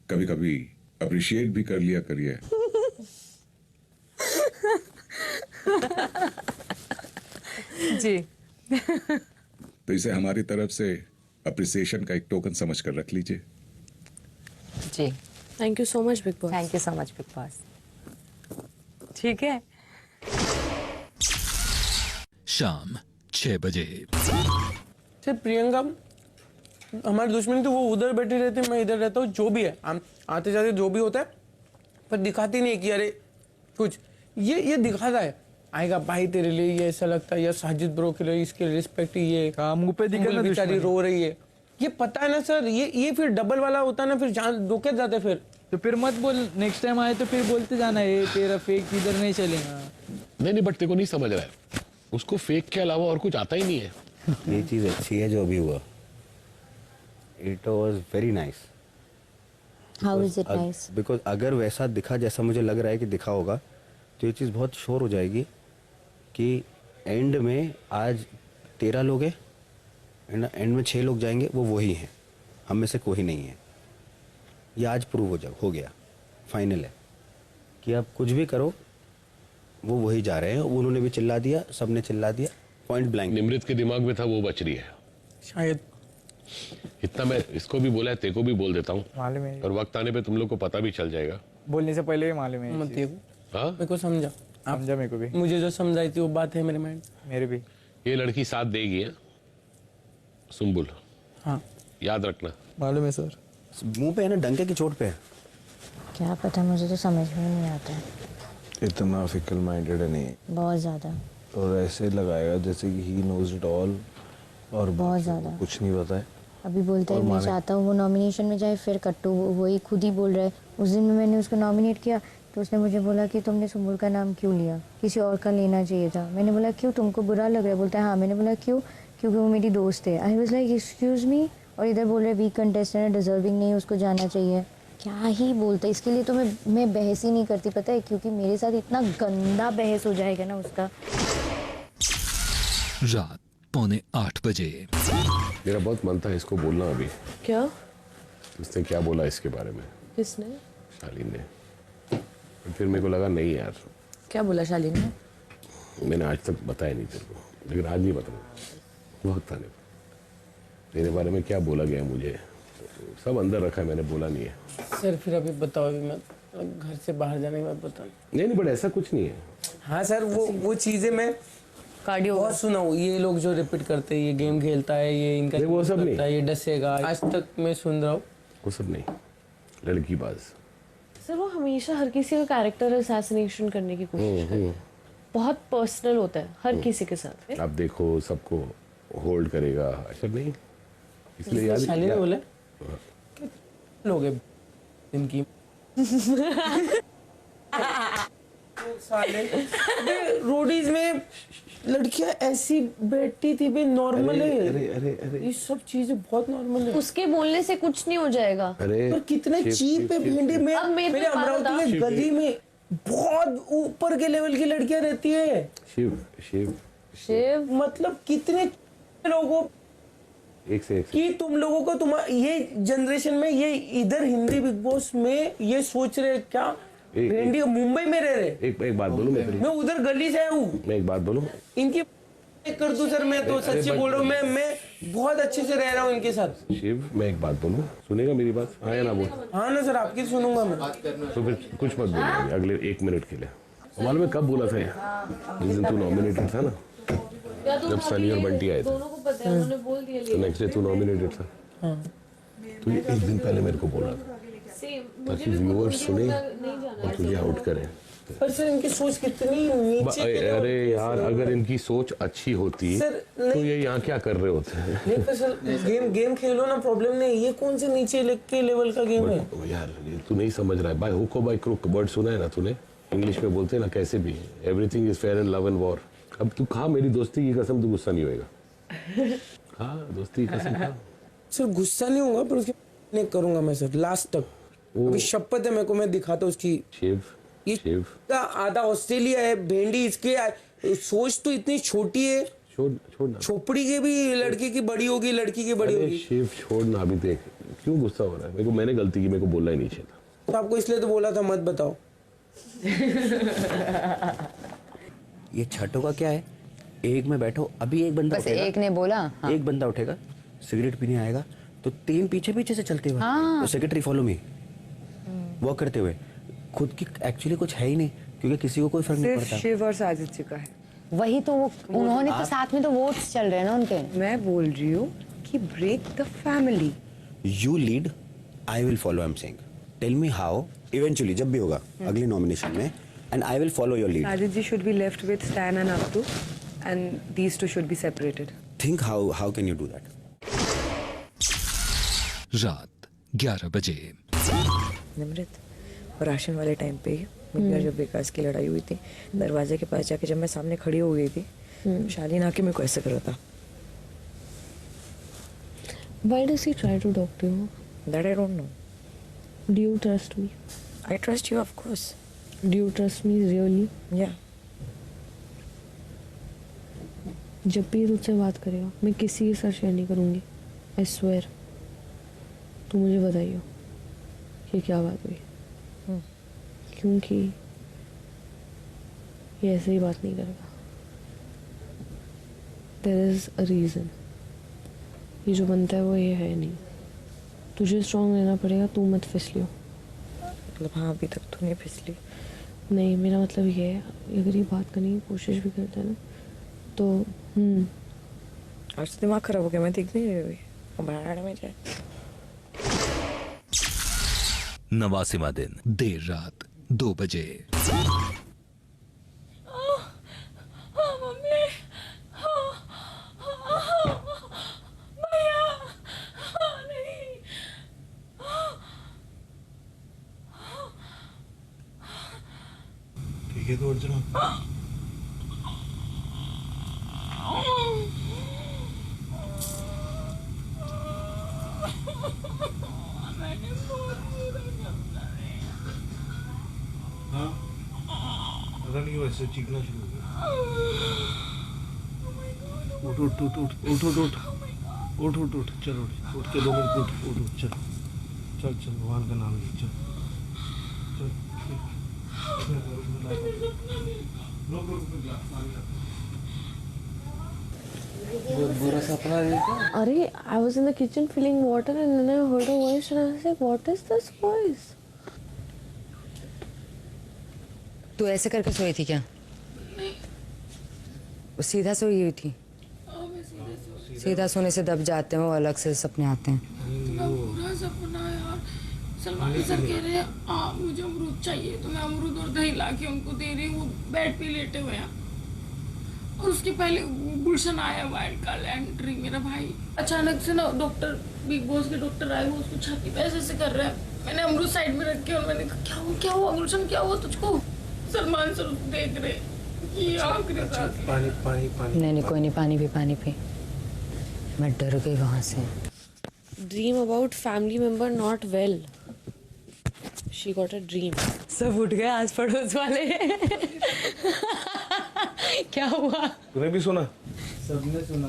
कभी कभी अप्रिशिएट भी कर लिया करिए। जी। तो इसे हमारी तरफ से अप्रिसिएशन का एक टोकन समझ कर रख लीजिए। जी thank you so much Bigg Boss. Thank you so much Bigg Boss. ठीक है। शाम 6 बजे। सर प्रियंका हमारी दुश्मनी तो वो उधर बैठी रहती है, मैं इधर रहता हूँ, जो भी है हम आते जाते जो भी होता है, पर दिखाती नहीं कि अरे कुछ ये दिखाता है आएगा भाई तेरे लिए ये ऐसा लगता है, या साजिद ब्रो के लिए इसके रिस्पेक्ट ये मुंह पे दिखा बेचारी रो रही है, ये पता है ना सर, ये फिर डबल वाला होता है ना, फिर जान धोखे जाते फिर मत बोल, नेक्स्ट टाइम आए तो फिर बोलते जाना ये तेरा फेक इधर नहीं चलेगा। नहीं बट तेरे को नहीं समझ रहा है, उसको फेक के अलावा और कुछ आता ही नहीं है। ये चीज अच्छी है जो अभी हुआ, it was very nice. How is it nice? Because अगर वैसा दिखा जैसा मुझे लग रहा है कि दिखा होगा तो ये चीज़ बहुत शोर हो जाएगी कि एंड में आज 13 लोग हैं, एंड में 6 लोग जाएंगे, वो वही हैं, हम में से कोई नहीं है। ये आज प्रूव हो गया, फाइनल है कि आप कुछ भी करो वो वही जा रहे हैं। उन्होंने भी चिल्ला दिया, सबने चिल्ला दिया, पॉइंट ब्लैंक। निमृत के दिमाग में था वो बच रही है शायद। इतना मैं इसको भी बोला है, तेको भी बोल देता हूँ, मालूम है, और वक्त आने पे तुम लोग को पता भी चल जाएगा। बोलने से पहले ही मालूम है। मत देखो, हाँ मेरे को समझा मेरे को भी, मुझे जो समझाई थी वो बात है मेरे माइंड। मेरे भी। ये लड़की साथ देगी है सुम्बुल, हाँ याद रखना। मालूम है सर। मुंह पे है ना, डंके की चोट पे है। क्या पता, मुझे तो समझ में नहीं आता है। इतना फिकल माइंडेड है नहीं, बहुत ज्यादा। और ऐसे लगाएगा जैसे कि ही नोज इट ऑल, और बहुत ज्यादा कुछ नहीं पता है। अभी बोलता है मैं चाहता हूँ वो नॉमिनेशन में जाए, फिर कट्टू वही खुद ही बोल रहा है। उस दिन मैंने उसको नॉमिनेट किया तो उसने मुझे बोला कि तुमने सुम्बुल का नाम क्यों लिया, किसी और का लेना चाहिए था। मैंने बोला क्यों, तुमको बुरा लग रहा है? बोलता है हाँ। मैंने बोला क्यों? क्योंकि वो मेरी दोस्त है। I was like excuse me, और इधर बोल रहे वीक कंटेस्टेंट है, डिजर्विंग नहीं, उसको जाना चाहिए। क्या ही बोलता है, इसके लिए तो मैं बहस ही नहीं करती, पता है, क्योंकि मेरे साथ इतना गंदा बहस हो जाएगा ना उसका। रात 7:45 बजे। मेरा बहुत मन था इसको बोलना अभी। क्या? इसने क्या बोला इसके बारे में? किसने? शालीन ने। फिर मेरे को लगा नहीं यार। क्या बोला शालीन ने? मैंने आज तक बताया नहीं तेरे को, लेकिन आज नहीं बताऊंगा, वक्त आने पर। तेरे बारे में क्या बोला गया मुझे सब अंदर रखा है, मैंने बोला नहीं है। सर फिर अभी बताओ, अभी मैं घर से बाहर जाने के बाद बताओ। नहीं बट ऐसा कुछ नहीं है। हाँ सर, वो चीजें मैं कार्डियो बहुत सुना हूँ, ये लोग जो रिपीट करते हैं, ये गेम खेलता है, ये इनका वो सब नहीं, ये डसेगा, आज तक मैं सुन रहा हूँ। वो सब नहीं, लड़की बाज। सर वो हमेशा हर किसी का कैरेक्टर असैसिनेशन करने की कोशिश करते हैं, बहुत पर्सनल होता है हर किसी के साथ। आप देखो सबको होल्ड करेगा, ऐसा नहीं, इसलिए याद बोले लोग इनकी रोडीज में लड़कियां ऐसी बैठती थी भी नॉर्मल है। अरे ये सब चीजें बहुत नॉर्मल है। उसके बोलने से कुछ नहीं हो जाएगा। पर कितने चीप है भिंडी में। मेरे अमरावती में गली में बहुत ऊपर के लेवल की लड़कियां रहती है। शिव मतलब कितने लोगों एक से कि तुम लोगों को ये जनरेशन में, ये इधर हिंदी बिग बॉस में ये सोच रहे क्या, भिंडी मुंबई में रह रहे। एक बात बोलूं, मैं उधर गली से आया हूँ। मैं एक बात बोलूं, इनकी कर दूं सर, मैं तो सच्ची बोल रहा हूँ, मैं बहुत अच्छे से रह रहा हूँ इनके साथ। शिव मैं एक बात बोलूं, सुनेगा मेरी बात? हाँ या ना बोल? हाँ ना सर, आपकी सुनूंगा मैं। तो फिर कुछ मत बोलूंगा अगले 1 मिनट के लिए। मालूम है कब बोला था ये? जिस दिन तू नॉमिनेटेड था ना, जब सनी और बंटी आए थे, तो नेक्स्ट डे तू नॉमिनेटेड था, तो ये 1 दिन पहले मेरे को बोला था ताकि व्यूअर्स सुने और तुझे आउट करें। पर सर इनकी सोच कितनी नीचे। अरे यार, अगर इनकी सोच अच्छी होती तो ये यहाँ क्या कर रहे होते हैं? नहीं पर सर गेम खेलो ना, प्रॉब्लम नहीं। ये कौन से नीचे के लेवल का गेम है यार? तू नहीं समझ रहा है। बाय हुक और बाय क्रुक वर्ड सुना है ना तूने? इंग्लिश में बोलते हैं ना, कैसे भी everything is fair in love and war. अब तू खा मेरी दोस्ती की कसम, तू गुस्सा नहीं होएगा। हाँ दोस्ती की कसम खा। सर गुस्सा नहीं होगा, पर उसके नहीं करूंगा मैं सर लास्ट तक। अभी शपथ है मेरे को, मैं दिखाता हूँ उसकी। शिव आधा ऑस्ट्रेलिया है भेंडी, इसके सोच तो इतनी छोटी है। छोड़ना, छोपड़ी के भी लड़की की बड़ी होगी, लड़की की बड़ी होगी। शिव छोड़ना, अभी देख क्यों गुस्सा हो रहा है? मेरे को, मैंने गलती की, मेरे को बोलना ही नहीं चाहिए था। तो आपको इसलिए तो बोला था मत बताओ। ये छठों का क्या है? एक में बैठो, अभी एक बंदा बस उठेगा, एक ने बोला हाँ। एक बंदा उठेगा, सिगरेट पीने आएगा तो 3 पीछे पीछे से चलते हुए हाँ। तो सेक्रेटरी फॉलो मी वॉक करते हुए, खुद की एक्चुअली कुछ है ही नहीं क्योंकि किसी को कोई फर्क नहीं सिर्फ पड़ता। शिव और साजिद जी का है। वही तो वो उन्होंने तो साथ में तो वोट्स चल रहे हैं ना उनके। मैं बोल रही हूँ कि break the family. You lead, I will follow, I am saying. Tell me how, eventually जब भी होगा अगली नॉमिनेशन में, and I will follow your lead. Sajid ji should be left with Stan and Abdu and these two should be separated. Think how can you do that? रात 11 बजे। Nimrit, ration वाले time पे ही मेरी और जब विकास की लड़ाई हुई थी, दरवाजे के पास जाके जब मैं सामने खड़ी हो गई थी, शालीन आके मेरे को ऐसे कर रहा था। Why does he try to talk to you? That I don't know. Do you trust me? I trust you, of course. Do you trust me really? Yeah. जब भी तुझसे बात करेगा मैं किसी के साथ शेयर नहीं करूँगी। I swear. तू मुझे बताइयो कि क्या बात हुई, क्योंकि ये ऐसे ही बात नहीं करेगा। There is a reason. ये जो बनता है वो ये है नहीं। तुझे स्ट्रॉन्ग रहना पड़ेगा, तू मत फिसलियो। मतलब हाँ, अभी तक तो नहीं फिसली। नहीं, मेरा मतलब ये है अगर ये बात करने की कोशिश भी करता है ना तो आज तो दिमाग खराब हो गया, मैं देख नहीं रही बाहर में जाए। 89वां दिन, देर रात 2 बजे। ठीक है तो अर्जुन पता नहीं वैसे चीखना शुरू हो गया। उठ उठ उठ उठ उठ उठ उठ उठ उठ उठ चल उठ के 2 मिनट उठ उठ उठ चल चल चल भगवान का नाम ले चल चल। बुरा सपना देखा। अरे I was in the kitchen filling water and then I heard a voice and I was like, what is this voice? तू ऐसे करके सोई थी क्या? वो सीधा सोई हुई थी। सीधा सोने से दब जाते हैं, वो अलग से सपने आते हैं। पूरा सपना यार। सलमान सर कह रहे हैं मुझे अमरूद चाहिए, तो मैं अमरूद और दही ला के उनको दे रही हूँ, वो बेड पे लेटे हुए हैं। और उसके पहले गुलशन आया, वाइल्ड का एंट्री मेरा भाई। अचानक से ना डॉक्टर, बिग बॉस के डॉक्टर आए, वो उसको छाती पे ऐसे कर रहे हैं। मैंने अमरूद साइड में रख के और मैंने कहा क्या हुआ गुलशन, क्या हुआ तुझको? सलमान सर देख रहे ये आखिरी पानी पानी पानी। नहीं कोई नहीं, पानी पी। मैं डर गई वहां से। Dream about family member not well. She got a dream. सब उठ गए आस पड़ोस वाले। क्या हुआ? तूने भी सुना? सबने सुना।